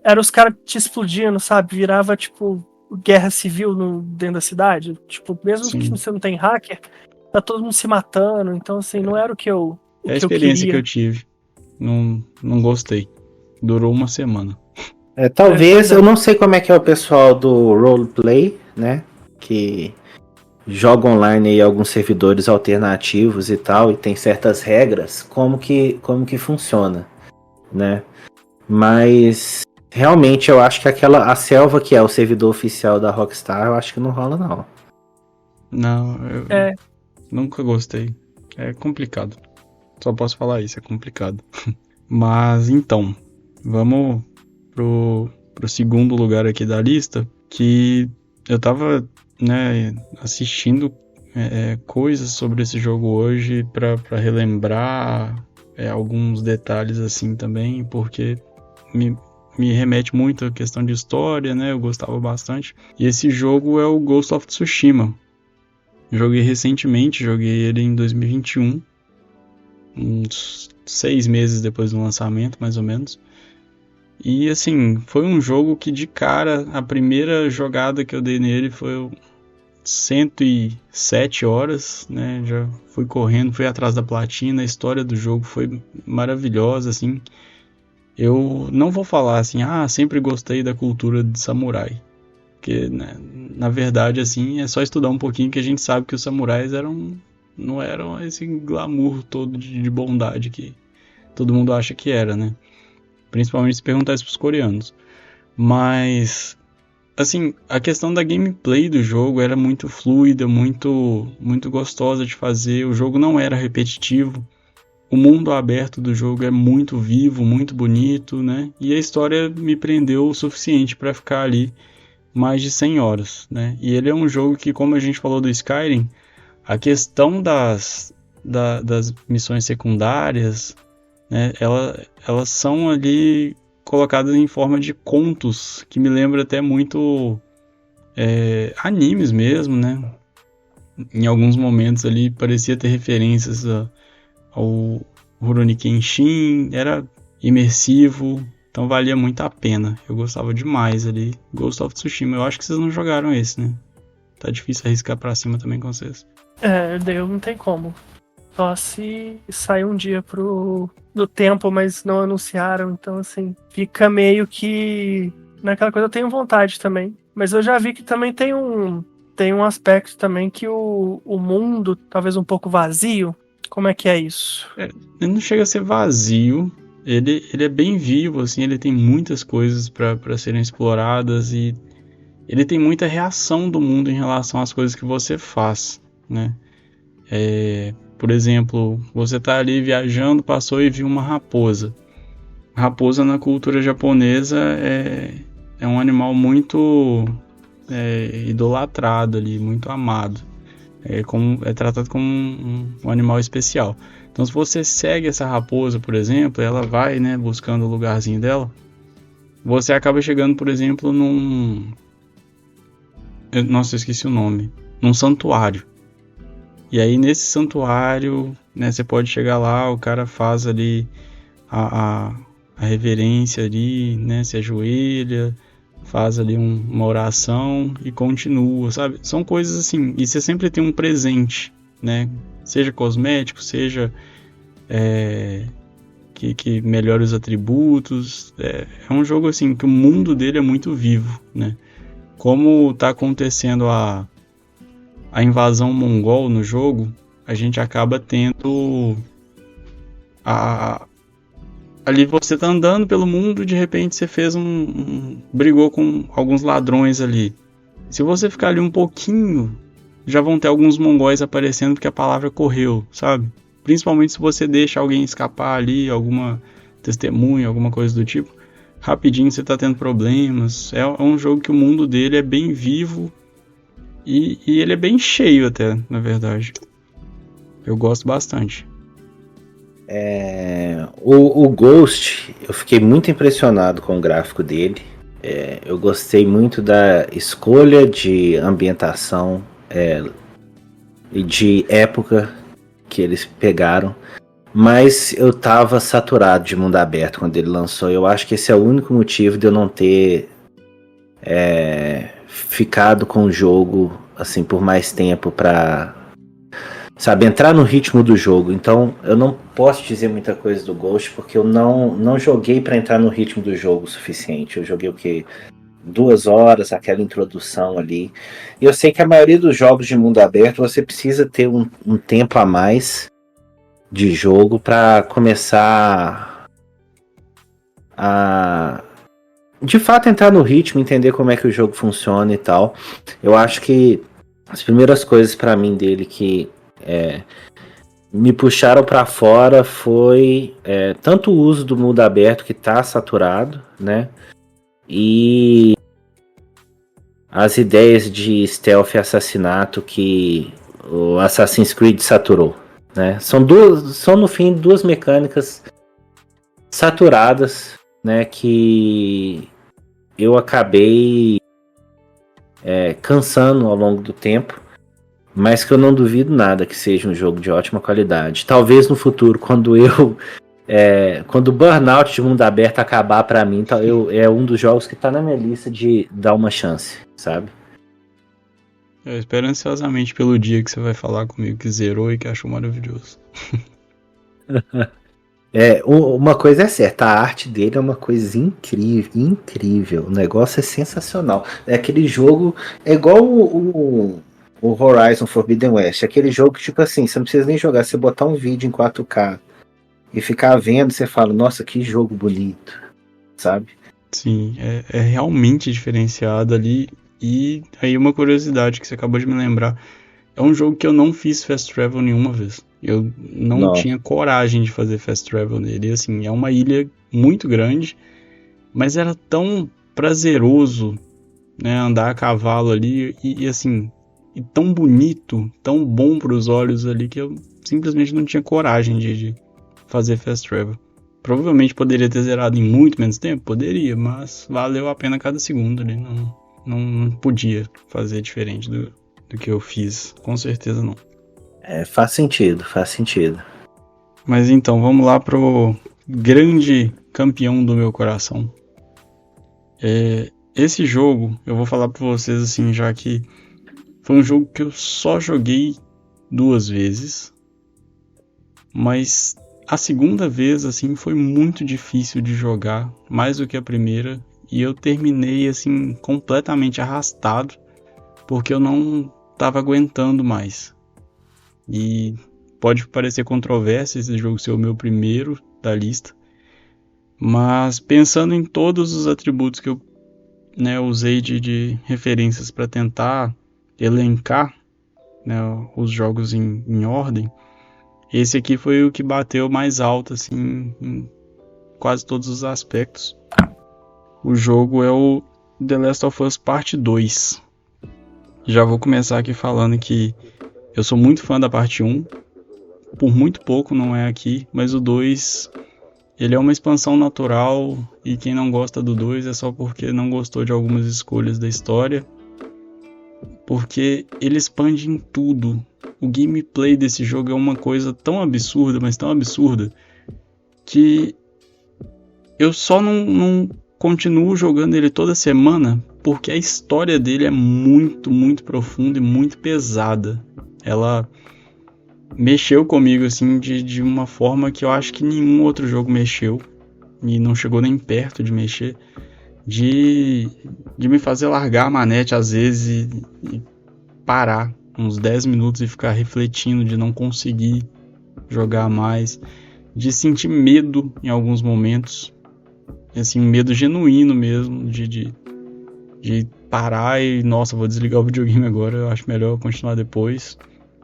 S3: era os caras te explodindo, sabe? Virava, tipo, guerra civil dentro da cidade. Tipo, mesmo
S1: Sim.
S3: que você não tem hacker, tá todo mundo se matando. Então, assim, não era o que eu
S1: É a experiência que
S3: queria.
S1: eu tive. Não gostei. Durou uma semana.
S2: Talvez, eu não sei como é que é o pessoal do roleplay, né? Que joga online em alguns servidores alternativos e tal, e tem certas regras, como que funciona, né? Mas realmente eu acho que a selva que é o servidor oficial da Rockstar, eu acho que não rola não.
S1: Não, eu nunca gostei. É complicado. Só posso falar isso, é complicado. Mas então, vamos pro segundo lugar aqui da lista, que eu tava, né, assistindo coisas sobre esse jogo hoje pra relembrar alguns detalhes assim também, porque me remete muito à questão de história, né? Eu gostava bastante. E esse jogo é o Ghost of Tsushima. Joguei recentemente, joguei ele em 2021, uns 6 meses depois do lançamento, mais ou menos. E assim, foi um jogo que de cara, a primeira jogada que eu dei nele foi 107 horas, né? Já fui correndo, fui atrás da platina, a história do jogo foi maravilhosa, assim. Eu não vou falar assim, sempre gostei da cultura de samurai. Porque, né, na verdade, assim, é só estudar um pouquinho que a gente sabe que os samurais não eram esse glamour todo de bondade que todo mundo acha que era, né? Principalmente se perguntar isso pros coreanos. Mas, assim, a questão da gameplay do jogo era muito fluida, muito gostosa de fazer. O jogo não era repetitivo. O mundo aberto do jogo é muito vivo, muito bonito, né? E a história me prendeu o suficiente para ficar ali mais de 100 horas, né? E ele é um jogo que, como a gente falou do Skyrim, a questão das missões secundárias, né? Elas são ali colocadas em forma de contos, que me lembra até muito animes mesmo, né? Em alguns momentos ali parecia ter referências ao Rurouni Kenshin, era imersivo, então valia muito a pena. Eu gostava demais ali. Ghost of Tsushima, eu acho que vocês não jogaram esse, né? Tá difícil arriscar pra cima também com vocês.
S3: Daí não tem como. Só se sair um dia do tempo, mas não anunciaram, então assim, fica meio que naquela coisa. Eu tenho vontade também, mas eu já vi que também tem um aspecto também que o mundo, talvez um pouco vazio. Como é que é isso?
S1: Ele não chega a ser vazio, ele é bem vivo, assim, ele tem muitas coisas para serem exploradas e ele tem muita reação do mundo em relação às coisas que você faz, né? Por exemplo, você tá ali viajando, passou e viu uma raposa. Raposa na cultura japonesa é um animal muito idolatrado ali, muito amado. É tratado como um animal especial. Então se você segue essa raposa, por exemplo, ela vai, né, buscando o lugarzinho dela, você acaba chegando, por exemplo, Nossa, eu esqueci o nome. Num santuário. E aí nesse santuário, né, você pode chegar lá, o cara faz ali a reverência ali, né, se ajoelha, faz ali uma oração e continua, sabe? São coisas assim, e você sempre tem um presente, né? Seja cosmético, seja que melhore os atributos. É um jogo assim, que o mundo dele é muito vivo, né? Como tá acontecendo a invasão mongol no jogo, a gente acaba tendo ali você tá andando pelo mundo, de repente você fez brigou com alguns ladrões ali. Se você ficar ali um pouquinho, já vão ter alguns mongóis aparecendo porque a palavra correu, sabe? Principalmente se você deixa alguém escapar ali, alguma testemunha, alguma coisa do tipo, rapidinho você tá tendo problemas. É um jogo que o mundo dele é bem vivo e ele é bem cheio até, na verdade. Eu gosto bastante.
S2: O Ghost, eu fiquei muito impressionado com o gráfico dele. Eu gostei muito da escolha de ambientação e de época que eles pegaram. Mas eu tava saturado de mundo aberto quando ele lançou. Eu acho que esse é o único motivo de eu não ter ficado com o jogo assim por mais tempo pra, sabe, entrar no ritmo do jogo. Então eu não posso dizer muita coisa do Ghost porque eu não joguei pra entrar no ritmo do jogo o suficiente. Eu joguei o quê? 2 horas, aquela introdução ali. E eu sei que a maioria dos jogos de mundo aberto você precisa ter um tempo a mais de jogo para começar a de fato entrar no ritmo, entender como é que o jogo funciona e tal. Eu acho que as primeiras coisas para mim dele que me puxaram para fora foi tanto o uso do mundo aberto que tá saturado, né? E as ideias de stealth e assassinato que o Assassin's Creed saturou, né? São no fim duas mecânicas saturadas, né? Que eu acabei cansando ao longo do tempo, mas que eu não duvido nada que seja um jogo de ótima qualidade. Talvez no futuro, quando o Burnout de mundo aberto acabar pra mim, é um dos jogos que tá na minha lista de dar uma chance, sabe?
S1: Eu espero ansiosamente pelo dia que você vai falar comigo que zerou e que achou maravilhoso.
S2: Uma coisa é certa, a arte dele é uma coisa incrível. O negócio é sensacional. É aquele jogo, é igual o Horizon Forbidden West, aquele jogo que, tipo assim, você não precisa nem jogar, você botar um vídeo em 4K e ficar vendo, você fala, nossa, que jogo bonito, sabe?
S1: Sim, é realmente diferenciado ali. E aí uma curiosidade que você acabou de me lembrar, é um jogo que eu não fiz fast travel nenhuma vez. Eu não tinha coragem de fazer fast travel nele. E assim, é uma ilha muito grande, mas era tão prazeroso, né, andar a cavalo ali e assim, e tão bonito, tão bom para os olhos ali, que eu simplesmente não tinha coragem de fazer fast travel. Provavelmente poderia ter zerado em muito menos tempo, poderia, mas valeu a pena cada segundo ali. Não podia fazer diferente do que eu fiz, com certeza não.
S2: Faz sentido.
S1: Mas então, vamos lá pro grande campeão do meu coração. Esse jogo, eu vou falar pra vocês assim, já que foi um jogo que eu só joguei 2 vezes, mas a segunda vez, assim, foi muito difícil de jogar, mais do que a primeira, e eu terminei, assim, completamente arrastado, porque eu não estava aguentando mais. E pode parecer controverso esse jogo ser o meu primeiro da lista, mas pensando em todos os atributos que eu usei de referências para tentar elencar, né, os jogos em ordem, esse aqui foi o que bateu mais alto, assim, em quase todos os aspectos. O jogo é o The Last of Us Parte 2. Já vou começar aqui falando que eu sou muito fã da parte 1. por muito pouco não é aqui, mas o 2, ele é uma expansão natural, e quem não gosta do 2 é só porque não gostou de algumas escolhas da história, porque ele expande em tudo. O gameplay desse jogo é uma coisa tão absurda, mas tão absurda, que eu só não continuo jogando ele toda semana porque a história dele é muito, muito profunda e muito pesada. Ela mexeu comigo assim de uma forma que eu acho que nenhum outro jogo mexeu, e não chegou nem perto de mexer, de me fazer largar a manete às vezes e parar uns 10 minutos e ficar refletindo, de não conseguir jogar mais, de sentir medo em alguns momentos, assim, um medo genuíno mesmo, de parar e, nossa, vou desligar o videogame agora, eu acho melhor continuar depois.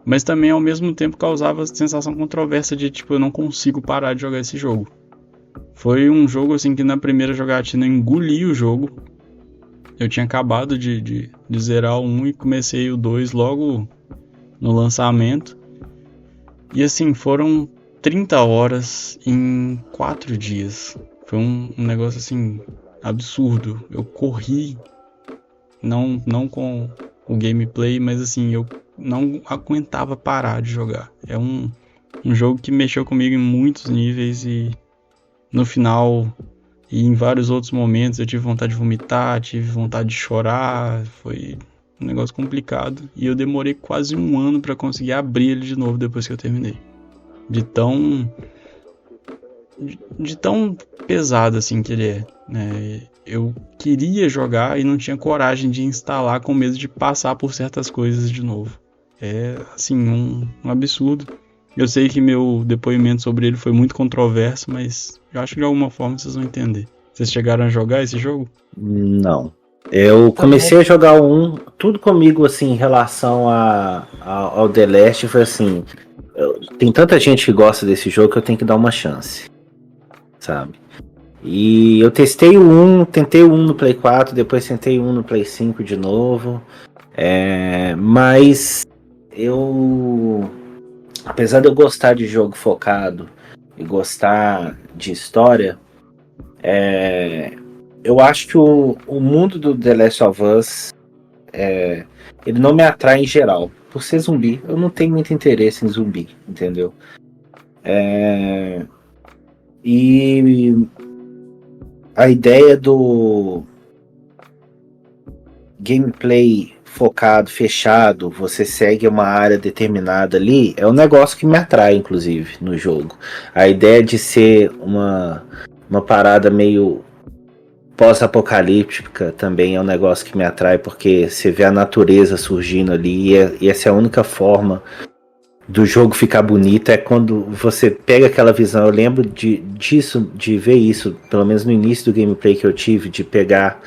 S1: Mas também, ao mesmo tempo, causava sensação controversa de, tipo, eu não consigo parar de jogar esse jogo. Foi um jogo, assim, que na primeira jogatina eu engoli o jogo. Eu tinha acabado de zerar o 1 e comecei o 2 logo no lançamento. E, assim, foram 30 horas em 4 dias. Foi um negócio, assim, absurdo. Eu corri, não com o gameplay, mas, assim, eu não aguentava parar de jogar. É um jogo que mexeu comigo em muitos níveis, e no final e em vários outros momentos eu tive vontade de vomitar, tive vontade de chorar. Foi um negócio complicado, e eu demorei quase um ano para conseguir abrir ele de novo depois que eu terminei. De tão pesado assim que ele é, né? Eu queria jogar e não tinha coragem de instalar, com medo de passar por certas coisas de novo. É, assim, um absurdo. Eu sei que meu depoimento sobre ele foi muito controverso, mas eu acho que de alguma forma vocês vão entender. Vocês chegaram a jogar esse jogo?
S2: Não. Eu comecei a jogar o 1, tudo comigo, assim, em relação ao The Last, foi assim, tem tanta gente que gosta desse jogo que eu tenho que dar uma chance, sabe? E eu testei tentei o 1 no Play 4, depois tentei o 1 no Play 5 de novo, mas apesar de eu gostar de jogo focado e gostar de história, eu acho que o mundo do The Last of Us, ele não me atrai em geral. Por ser zumbi, eu não tenho muito interesse em zumbi, entendeu? E a ideia do gameplay focado, fechado, você segue uma área determinada ali, é um negócio que me atrai, inclusive, no jogo. A ideia de ser uma parada meio pós-apocalíptica também é um negócio que me atrai, porque você vê a natureza surgindo ali, e essa é a única forma do jogo ficar bonito, é quando você pega aquela visão. Eu lembro disso, de ver isso, pelo menos no início do gameplay que eu tive, de pegar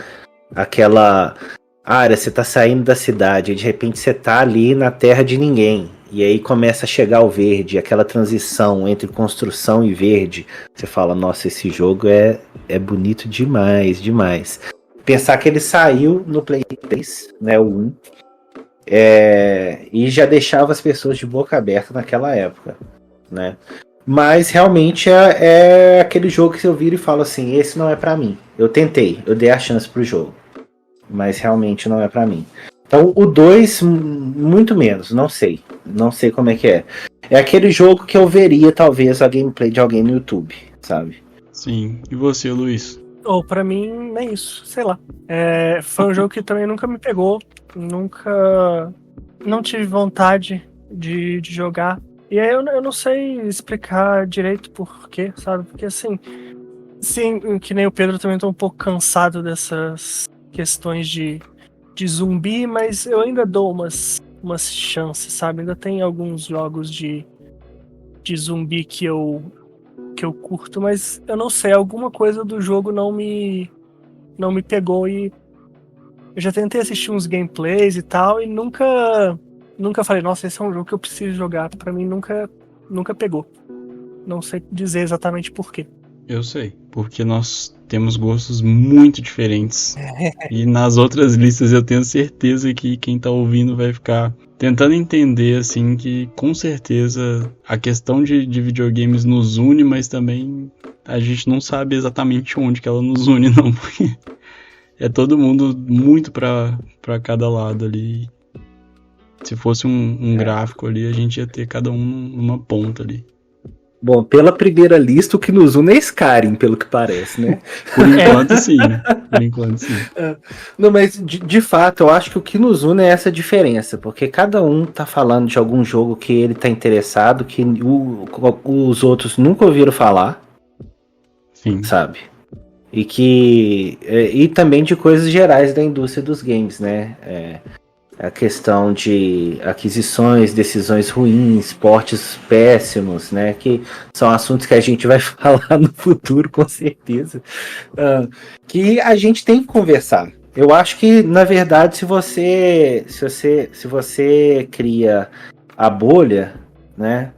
S2: aquela área, você tá saindo da cidade, e de repente você tá ali na terra de ninguém, e aí começa a chegar o verde, aquela transição entre construção e verde. Você fala, nossa, esse jogo é bonito demais, demais. Pensar que ele saiu no Play 3, né, o 1, e já deixava as pessoas de boca aberta naquela época, né? Mas realmente é aquele jogo que eu viro e falo assim, esse não é pra mim. Eu tentei, eu dei a chance pro jogo, mas realmente não é pra mim. Então o 2, muito menos, não sei como é que é. É aquele jogo que eu veria talvez a gameplay de alguém no YouTube, sabe?
S1: Sim. E você, Luiz?
S3: Pra mim é isso, sei lá. Foi um jogo que também nunca me pegou, não tive vontade de jogar. E aí eu não sei explicar direito por quê, sabe? Porque assim, sim, que nem o Pedro, também tô um pouco cansado dessas questões de zumbi, mas eu ainda dou umas chances, sabe? Ainda tem alguns jogos de zumbi que eu curto, mas eu não sei, alguma coisa do jogo não me pegou, e eu já tentei assistir uns gameplays e tal, e nunca falei, nossa, esse é um jogo que eu preciso jogar. Pra mim nunca pegou. Não sei dizer exatamente por quê.
S1: Eu sei, porque nós temos gostos muito diferentes. E nas outras listas eu tenho certeza que quem tá ouvindo vai ficar tentando entender, assim, que com certeza a questão de videogames nos une, mas também a gente não sabe exatamente onde que ela nos une, não, porque é todo mundo muito pra cada lado ali. Se fosse um gráfico ali, a gente ia ter cada um numa ponta ali.
S2: Bom, pela primeira lista, o que nos une é Skyrim, pelo que parece, né?
S1: Por enquanto, sim. Por enquanto, sim.
S2: Não, mas de fato, eu acho que o que nos une é essa diferença, porque cada um tá falando de algum jogo que ele tá interessado, que os outros nunca ouviram falar,
S1: Sim.
S2: sabe? E também de coisas gerais da indústria dos games, né? A questão de aquisições, decisões ruins, portes péssimos, né? Que são assuntos que a gente vai falar no futuro, com certeza. Que a gente tem que conversar. Eu acho que, na verdade, se você cria a bolha, né?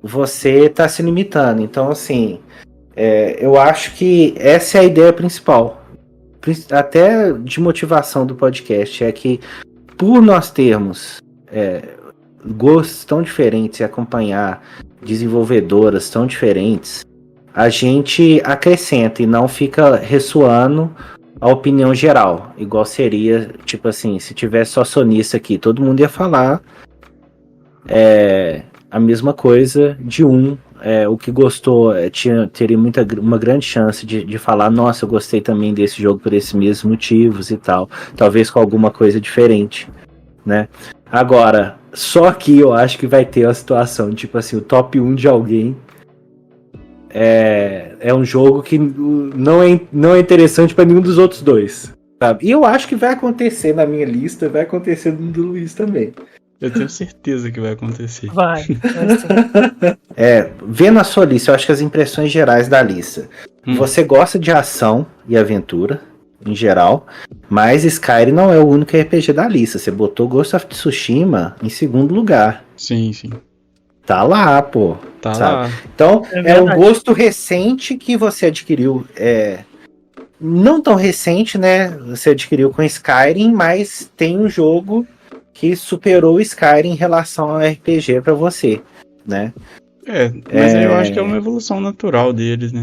S2: Você está se limitando. Então, assim, eu acho que essa é a ideia principal. Até de motivação do podcast, é que por nós termos gostos tão diferentes e acompanhar desenvolvedoras tão diferentes, a gente acrescenta e não fica ressoando a opinião geral. Igual seria, tipo assim, se tivesse só sonista aqui, todo mundo ia falar a mesma coisa de o que gostou teria uma grande chance de falar, nossa, eu gostei também desse jogo por esses mesmos motivos e tal, talvez com alguma coisa diferente, né? Agora, só aqui eu acho que vai ter uma situação, tipo assim, o top 1 de alguém é um jogo que não é interessante para nenhum dos outros dois, sabe? E eu acho que vai acontecer na minha lista, vai acontecer no do Luiz também.
S1: Eu tenho certeza que vai acontecer.
S3: Vai.
S2: Vendo a sua lista, eu acho que as impressões gerais da lista. Você gosta de ação e aventura, em geral, mas Skyrim não é o único RPG da lista. Você botou Ghost of Tsushima em segundo lugar.
S1: Sim, sim.
S2: Tá lá, pô.
S1: Tá
S2: sabe?
S1: lá.
S2: Então, é um gosto recente que você adquiriu. Não tão recente, né? Você adquiriu com Skyrim, mas tem um jogo que superou o Skyrim em relação ao RPG pra você, né?
S1: Mas eu acho que é uma evolução natural deles, né?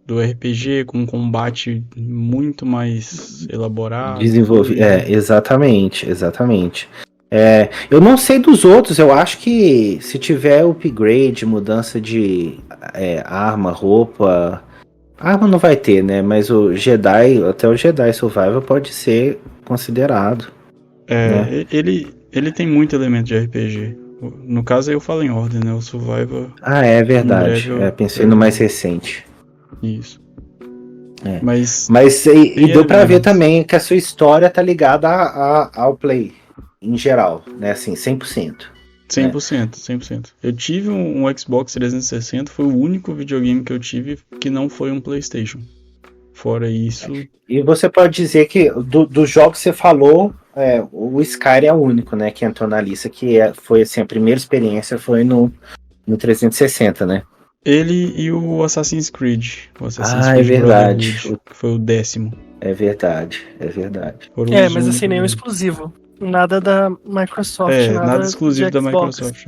S1: Do RPG com um combate muito mais elaborado.
S2: Desenvolvido. Exatamente. Eu não sei dos outros, eu acho que se tiver upgrade, mudança de arma, roupa. Arma não vai ter, né? Mas até o Jedi Survival pode ser considerado. Né?
S1: Ele tem muito elemento de RPG. No caso aí eu falo em ordem, né? O Survivor.
S2: É verdade. Pensei no mais recente.
S1: Isso.
S2: Mas deu pra ver também que a sua história tá ligada ao Play, em geral, né? Assim, 100%.
S1: 100%. Eu tive um Xbox 360, foi o único videogame que eu tive que não foi um PlayStation. Fora isso...
S2: E você pode dizer que dos jogos que você falou, o Skyrim é o único, né, que entrou na lista, que foi assim, a primeira experiência foi no 360, né?
S1: Ele e o Assassin's Creed. O Assassin's
S2: Creed verdade.
S1: Brotherhood, que foi o 10º.
S2: É verdade.
S3: Mas assim, nenhum exclusivo. Nada da Microsoft.
S1: Nada exclusivo da Microsoft.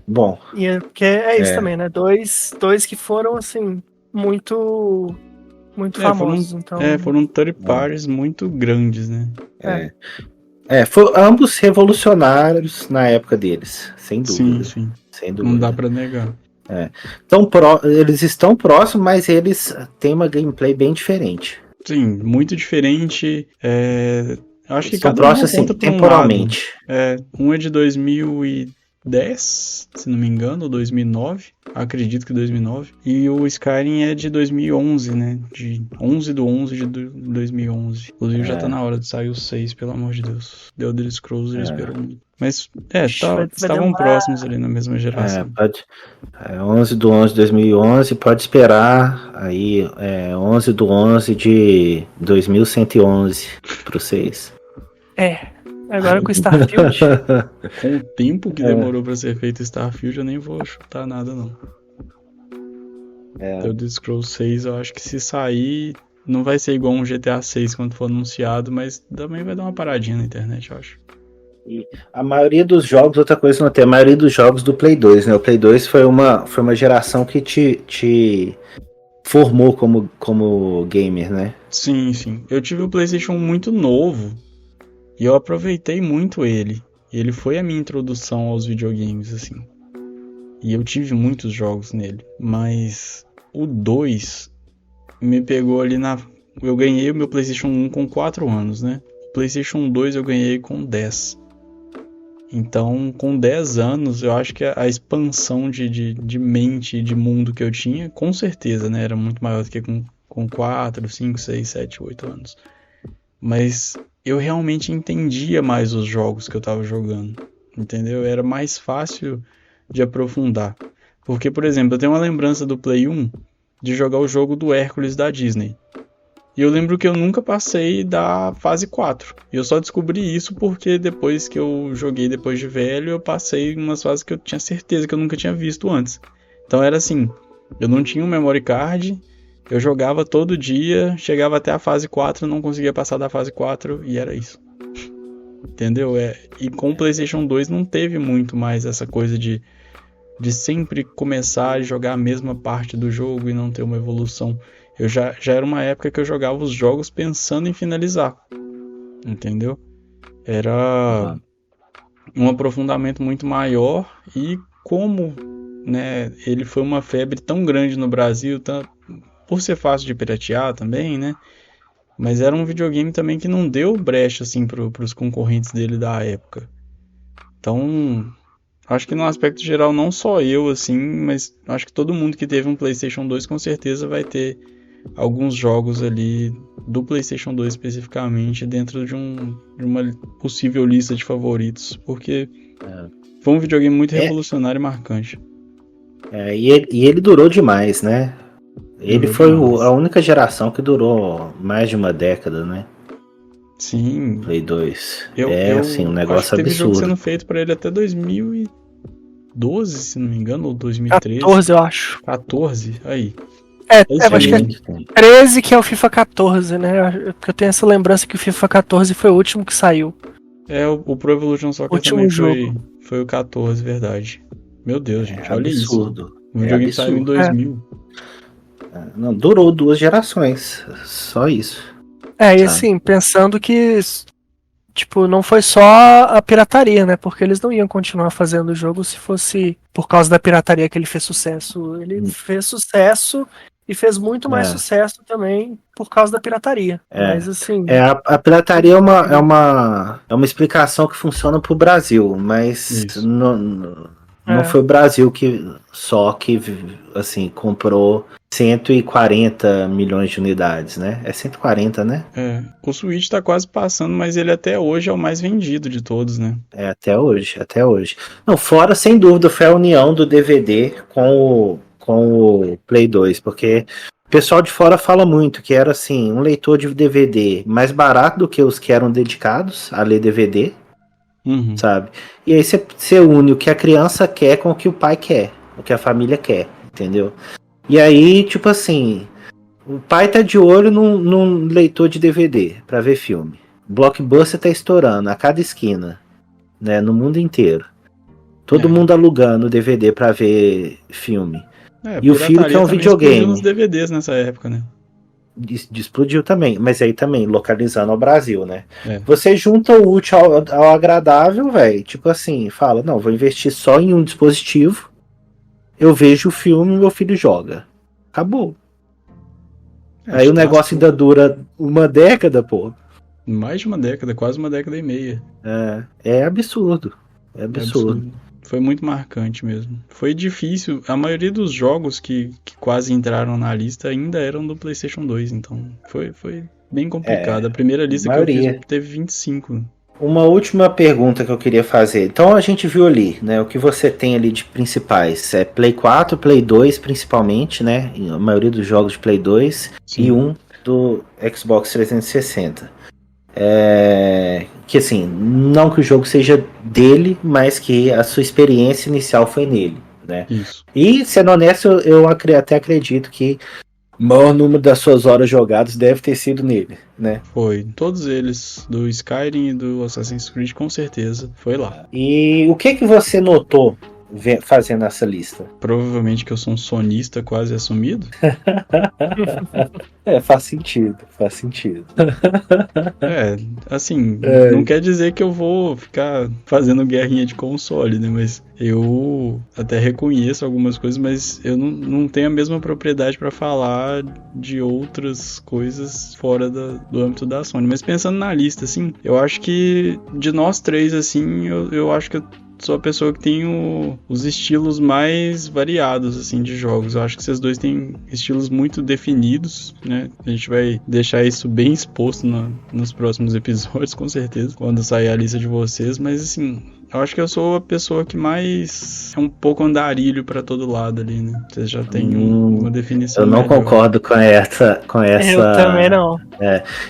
S2: Bom.
S3: E porque é isso também, né? Dois que foram, assim, muito famosos.
S1: Foram third parties muito grandes, né?
S2: Foram ambos revolucionários na época deles, sem dúvida.
S1: Sim.
S2: Sem dúvida.
S1: Não dá pra negar.
S2: Então, eles estão próximos, mas eles têm uma gameplay bem diferente.
S1: Sim, muito diferente. Acho que
S2: são
S1: cada
S2: próximos, assim, temporalmente.
S1: Um é de 2010, se não me engano, ou 2009. Acredito que 2009. E o Skyrim é de 2011, né? De 11/11 de 2011. Inclusive já tá na hora de sair o 6, pelo amor de Deus. The Elder Scrolls esperou muito. Mas, estavam próximos ali na mesma geração.
S2: 11/11 de 2011, pode esperar aí 11/11 de 2111 pro 6.
S3: Agora com Starfield.
S1: Com o tempo que demorou pra ser feito Starfield, eu nem vou chutar nada, não. The Elder Scrolls 6, eu acho que se sair, não vai ser igual um GTA 6 quando for anunciado, mas também vai dar uma paradinha na internet, eu acho.
S2: E a maioria dos jogos, outra coisa não tem, a maioria dos jogos do Play 2, né? O Play 2 foi uma geração que te formou como gamer, né?
S1: Sim, sim. Eu tive o PlayStation muito novo e eu aproveitei muito ele. Ele foi a minha introdução aos videogames, assim. E eu tive muitos jogos nele, mas o 2 me pegou ali na... Eu ganhei o meu PlayStation 1 com 4 anos, né? O PlayStation 2 eu ganhei com 10. Então, com 10 anos, eu acho que a expansão de mente e de mundo que eu tinha, com certeza, né? Era muito maior do que com 4, 5, 6, 7, 8 anos. Mas eu realmente entendia mais os jogos que eu tava jogando, entendeu? Era mais fácil de aprofundar. Porque, por exemplo, eu tenho uma lembrança do Play 1 de jogar o jogo do Hércules da Disney. E eu lembro que eu nunca passei da fase 4. E eu só descobri isso porque depois que eu joguei depois de velho, eu passei umas fases que eu tinha certeza que eu nunca tinha visto antes. Então era assim, eu não tinha um memory card, eu jogava todo dia, chegava até a fase 4, não conseguia passar da fase 4 e era isso. Entendeu? E com o PlayStation 2 não teve muito mais essa coisa de sempre começar a jogar a mesma parte do jogo e não ter uma evolução. Eu já era uma época que eu jogava os jogos pensando em finalizar. Entendeu? Era um aprofundamento muito maior e como, né, ele foi uma febre tão grande no Brasil, por ser fácil de piratear também, né? Mas era um videogame também que não deu brecha assim para os concorrentes dele da época. Então, acho que no aspecto geral, não só eu, assim, mas acho que todo mundo que teve um PlayStation 2 com certeza vai ter alguns jogos ali do PlayStation 2 especificamente dentro de uma possível lista de favoritos, porque foi um videogame muito revolucionário e marcante.
S2: E ele durou demais, né? Ele foi a única geração que durou mais de uma década, né?
S1: Sim.
S2: Play 2. Assim, um negócio
S1: acho que teve
S2: absurdo.
S1: jogo sendo feito pra ele até 2012, se não me engano, ou 2013.
S3: 14, eu acho.
S1: 14, aí.
S3: Eu acho que é 13 que é o FIFA 14, né? Porque eu tenho essa lembrança que o FIFA 14 foi o último que saiu.
S1: O Pro Evolution Soccer também foi o 14, verdade. Meu Deus, gente, olha
S2: absurdo.
S1: Isso. O videogame saiu em 2000.
S2: Não, durou 2 gerações, só isso.
S3: E assim, pensando que tipo, não foi só a pirataria, né? Porque eles não iam continuar fazendo o jogo se fosse por causa da pirataria que ele fez sucesso. Ele fez sucesso e fez muito mais sucesso também por causa da pirataria. Mas assim...
S2: A pirataria é uma explicação que funciona pro Brasil, mas não foi o Brasil que assim, comprou 140 milhões de unidades, né? É 140, né?
S1: O Switch tá quase passando, mas ele até hoje é o mais vendido de todos, né?
S2: Até hoje. Não, fora, sem dúvida, foi a união do DVD com o Play 2, porque o pessoal de fora fala muito que era, assim, um leitor de DVD mais barato do que os que eram dedicados a ler DVD, sabe? E aí você une o que a criança quer com o que o pai quer, o que a família quer, entendeu? E aí, tipo assim, o pai tá de olho num leitor de DVD pra ver filme. Blockbuster tá estourando a cada esquina, né, no mundo inteiro. Todo mundo alugando DVD pra ver filme. E o filho quer um videogame.
S1: Explodiu nos DVDs nessa época, né?
S2: Explodiu também, mas aí também localizando ao Brasil, né? Você junta o útil ao agradável, velho. Tipo assim, fala, não, vou investir só em um dispositivo. Eu vejo o filme e meu filho joga. Acabou. Aí o negócio ainda dura uma década, pô.
S1: Mais de uma década, quase uma década e meia.
S2: É absurdo. É absurdo.
S1: Foi muito marcante mesmo. Foi difícil. A maioria dos jogos que quase entraram na lista ainda eram do PlayStation 2. Então foi bem complicado. A primeira lista que eu fiz teve 25.
S2: Uma última pergunta que eu queria fazer. Então a gente viu ali, né? O que você tem ali de principais é Play 4, Play 2 principalmente, né? A maioria dos jogos de Play 2. Sim. E um do Xbox 360. Que assim, não que o jogo seja dele, mas que a sua experiência inicial foi nele, né?
S1: Isso.
S2: E, sendo honesto, eu até acredito que o maior número das suas horas jogadas deve ter sido nele, né?
S1: Foi. Todos eles, do Skyrim e do Assassin's Creed, com certeza, foi lá.
S2: E o que você notou fazendo essa lista?
S1: Provavelmente que eu sou um sonista quase assumido.
S2: Faz sentido.
S1: Assim, não quer dizer que eu vou ficar fazendo guerrinha de console, né? Mas eu até reconheço algumas coisas, mas eu não tenho a mesma propriedade para falar de outras coisas fora do âmbito da Sony. Mas pensando na lista, assim, eu acho que de nós três, assim, eu acho que eu sou a pessoa que tem os estilos mais variados, assim, de jogos. Eu acho que vocês dois têm estilos muito definidos, né? A gente vai deixar isso bem exposto nos próximos episódios, com certeza, quando sair a lista de vocês. Mas, assim, eu acho que eu sou a pessoa que mais é um pouco andarilho pra todo lado ali, né? Vocês já têm uma definição.
S2: Eu não
S1: melhor.
S2: concordo com essa.
S3: Eu também não.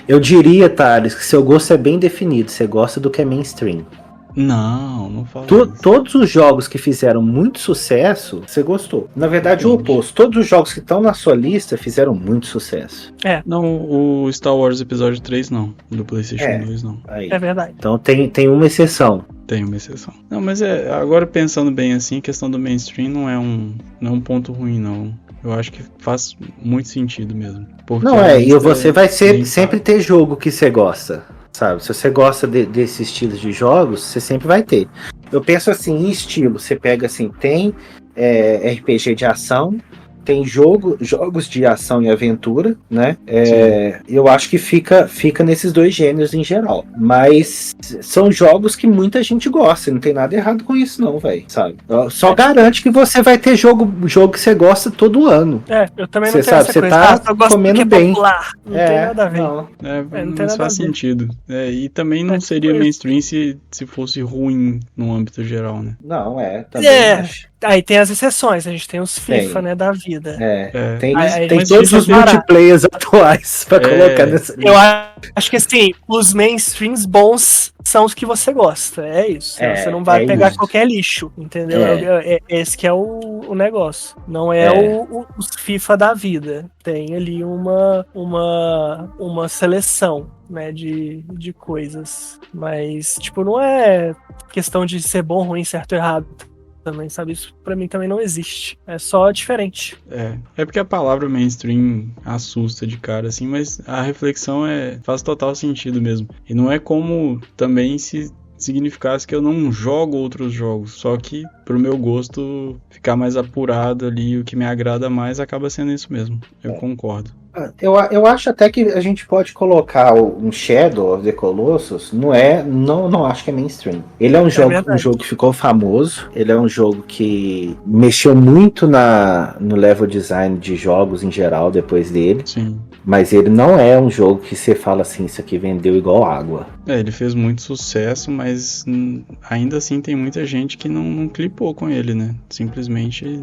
S2: Eu diria, Thales, que seu gosto é bem definido. Você gosta do que é mainstream.
S1: Não falo isso.
S2: Todos os jogos que fizeram muito sucesso, você gostou. Na verdade, o oposto. Todos os jogos que estão na sua lista fizeram muito sucesso.
S1: Não, o Star Wars Episódio 3 não. Do PlayStation 2 não.
S2: Aí.
S3: É verdade.
S2: Então tem uma exceção.
S1: Tem uma exceção. Não, mas agora pensando bem assim, a questão do mainstream não é um ponto ruim, não. Eu acho que faz muito sentido mesmo.
S2: E você vai sempre ter jogo que você gosta. Sabe, se você gosta desse estilo de jogos, você sempre vai ter. Eu penso assim, em estilo, você pega assim, tem RPG de ação, tem jogos de ação e aventura, né? Eu acho que fica nesses dois gêneros em geral. Mas são jogos que muita gente gosta, não tem nada errado com isso não, velho, sabe? Só garante que você vai ter jogo que você gosta todo ano.
S3: Eu também não tenho
S2: sabe,
S3: essa coisa.
S2: Tá
S3: eu gosto
S2: comendo
S3: porque é
S2: bem.
S3: popular. Não tem nada a ver.
S2: Não.
S3: Não tem
S1: Mas
S3: nada
S1: faz
S3: a ver.
S1: sentido. E também não seria mainstream se fosse ruim no âmbito geral, né?
S2: Não, também acho.
S3: Aí tem as exceções, a gente tem os FIFA, né, da vida.
S2: Tem
S3: Mas
S2: todos os multiplayers atuais pra colocar nessa lista.
S3: Eu acho que assim, os mainstreams bons são os que você gosta, é isso. Você não vai pegar qualquer lixo, entendeu? Esse que é o negócio. Não é os FIFA da vida. Tem ali uma seleção, né, de coisas. Mas, tipo, não é questão de ser bom, ruim, certo ou errado. Também, sabe? Isso pra mim também não existe. É só diferente.
S1: É porque a palavra mainstream assusta de cara, assim, mas a reflexão faz total sentido mesmo. E não é como também se significasse que eu não jogo outros jogos, só que pro meu gosto ficar mais apurado ali, o que me agrada mais acaba sendo isso mesmo. Eu concordo.
S2: Eu acho até que a gente pode colocar um Shadow of the Colossus, não acho que é mainstream. Ele é um jogo que ficou famoso, ele é um jogo que mexeu muito no level design de jogos em geral depois dele.
S1: Sim.
S2: Mas ele não é um jogo que você fala assim, isso aqui vendeu igual água.
S1: Ele fez muito sucesso, mas ainda assim tem muita gente que não clipou com ele, né? Simplesmente...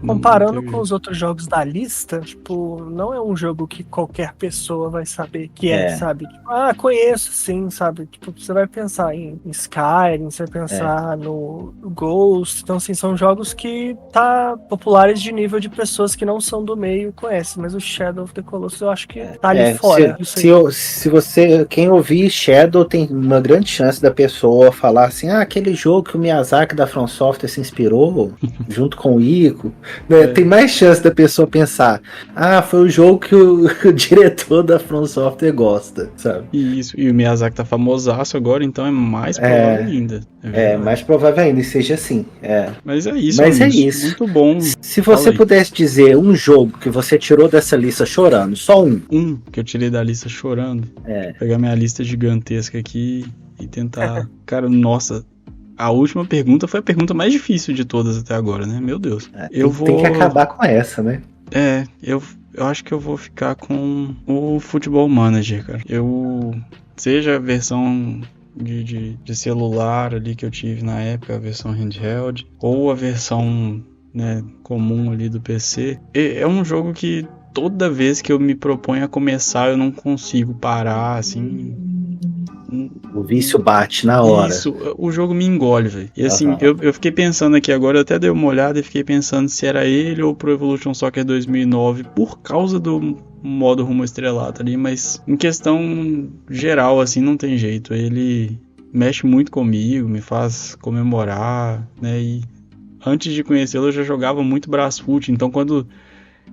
S3: comparando com os outros jogos da lista, tipo, não é um jogo que qualquer pessoa vai saber que sabe? Tipo, conheço sim, sabe? Tipo, você vai pensar em Skyrim, você vai pensar no Ghost, então assim, são jogos que tá populares de nível de pessoas que não são do meio e conhecem, mas o Shadow of the Colossus eu acho que tá ali fora.
S2: Se você, quem ouvir Shadow, tem uma grande chance da pessoa falar assim, aquele jogo que o Miyazaki da From Software se inspirou, junto com o Ico, né? Tem mais chance da pessoa pensar, foi o jogo que o diretor da From Software gosta, sabe?
S1: Isso, e o Miyazaki tá famosaço agora, então é mais provável ainda.
S2: Mais provável ainda, seja assim.
S1: Mas é isso, muito bom.
S2: Se você pudesse dizer um jogo que você tirou dessa lista chorando, só um.
S1: Que eu tirei da lista chorando. Pegar minha lista gigantesca aqui e tentar... Cara, nossa... A última pergunta foi a pergunta mais difícil de todas até agora, né? Meu Deus.
S2: Tem que acabar com essa, né?
S1: Eu acho que eu vou ficar com o Football Manager, cara. Seja a versão de celular ali que eu tive na época, a versão handheld, ou a versão, né, comum ali do PC. É um jogo que toda vez que eu me proponho a começar, eu não consigo parar, assim...
S2: O vício bate na hora.
S1: Isso, o jogo me engole, velho. E assim,
S2: Aham.
S1: eu fiquei pensando aqui agora, eu até dei uma olhada e fiquei pensando se era ele ou Pro Evolution Soccer 2009, por causa do modo rumo estrelado ali, mas em questão geral, assim, não tem jeito. Ele mexe muito comigo, me faz comemorar, né? E antes de conhecê-lo, eu já jogava muito Brasfoot, então quando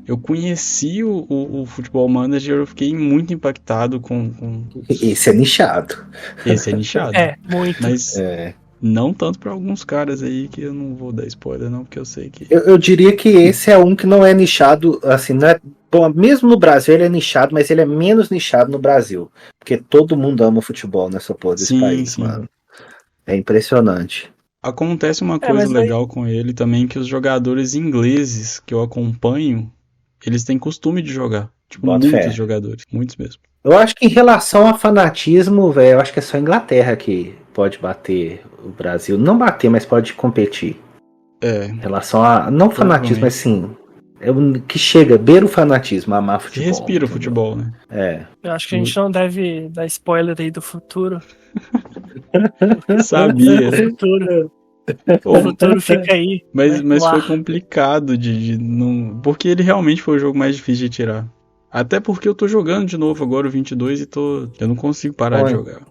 S1: eu conheci o Futebol Manager, eu fiquei muito impactado com...
S2: Esse é nichado.
S1: Esse é nichado.
S3: Muito.
S1: Mas
S2: É.
S1: não tanto pra alguns caras aí, que eu não vou dar spoiler não, porque eu sei que...
S2: Eu diria que esse é um que não é nichado, assim, não é, bom, mesmo no Brasil ele é nichado, mas ele é menos nichado no Brasil. Porque todo mundo ama futebol nessa porra desse
S1: Sim,
S2: país,
S1: sim.
S2: mano. É impressionante.
S1: Acontece uma coisa
S3: mas aí-
S1: legal com ele também, que os jogadores ingleses que eu acompanho, eles têm costume de jogar. Tipo,
S2: Boto
S1: muitos
S2: fé.
S1: jogadores, muitos mesmo.
S2: Eu acho que em relação a fanatismo, velho, eu acho que é só a Inglaterra que pode bater o Brasil. Não bater, mas pode competir.
S1: É,
S2: Em relação a. Não fanatismo,
S1: Provavelmente.
S2: mas sim. É o que chega, beira o fanatismo, amar
S1: que
S2: futebol.
S1: respira o
S2: entendeu?
S1: futebol, né?
S2: É.
S3: Eu acho que a gente não deve dar spoiler aí do futuro.
S1: Sabia.
S3: O futuro,
S1: Pô,
S3: o futuro fica aí.
S1: mas
S3: né, no
S1: foi
S3: ar.
S1: complicado de não... Porque ele realmente foi o jogo mais difícil de tirar. Até porque eu tô jogando de novo agora o 22 e eu não consigo parar de
S2: Oi.
S1: jogar.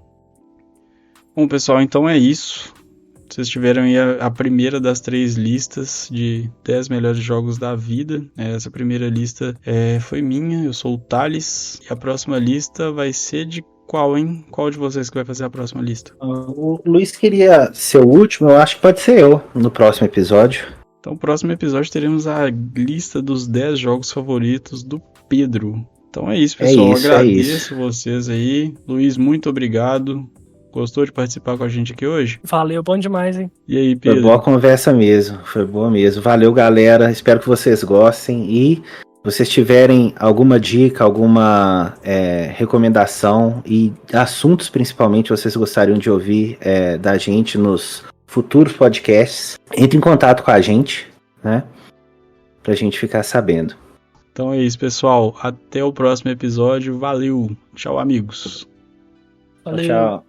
S1: Bom, pessoal, então é isso. Vocês tiveram aí a primeira das 3 listas de 10 melhores jogos da vida. Essa primeira lista foi minha, eu sou o Thales. E a próxima lista vai ser de qual, hein? Qual de vocês que vai fazer a próxima lista?
S2: O Luiz queria ser o último, eu acho que pode ser eu no próximo episódio.
S1: Então, no próximo episódio teremos a lista dos 10 jogos favoritos do Pedro. Então é isso, pessoal.
S2: isso,
S1: Agradeço vocês aí. Luiz, muito obrigado. Gostou de participar com a gente aqui hoje?
S3: Valeu, bom demais, hein?
S1: E aí,
S2: Foi
S1: Pedro?
S2: boa conversa mesmo, foi boa mesmo. Valeu, galera. Espero que vocês gostem. E se vocês tiverem alguma dica, alguma recomendação e assuntos principalmente vocês gostariam de ouvir da gente nos futuros podcasts, entre em contato com a gente, né? Pra gente ficar sabendo.
S1: Então é isso, pessoal. Até o próximo episódio. Valeu. Tchau, amigos.
S3: Valeu.
S2: Tchau.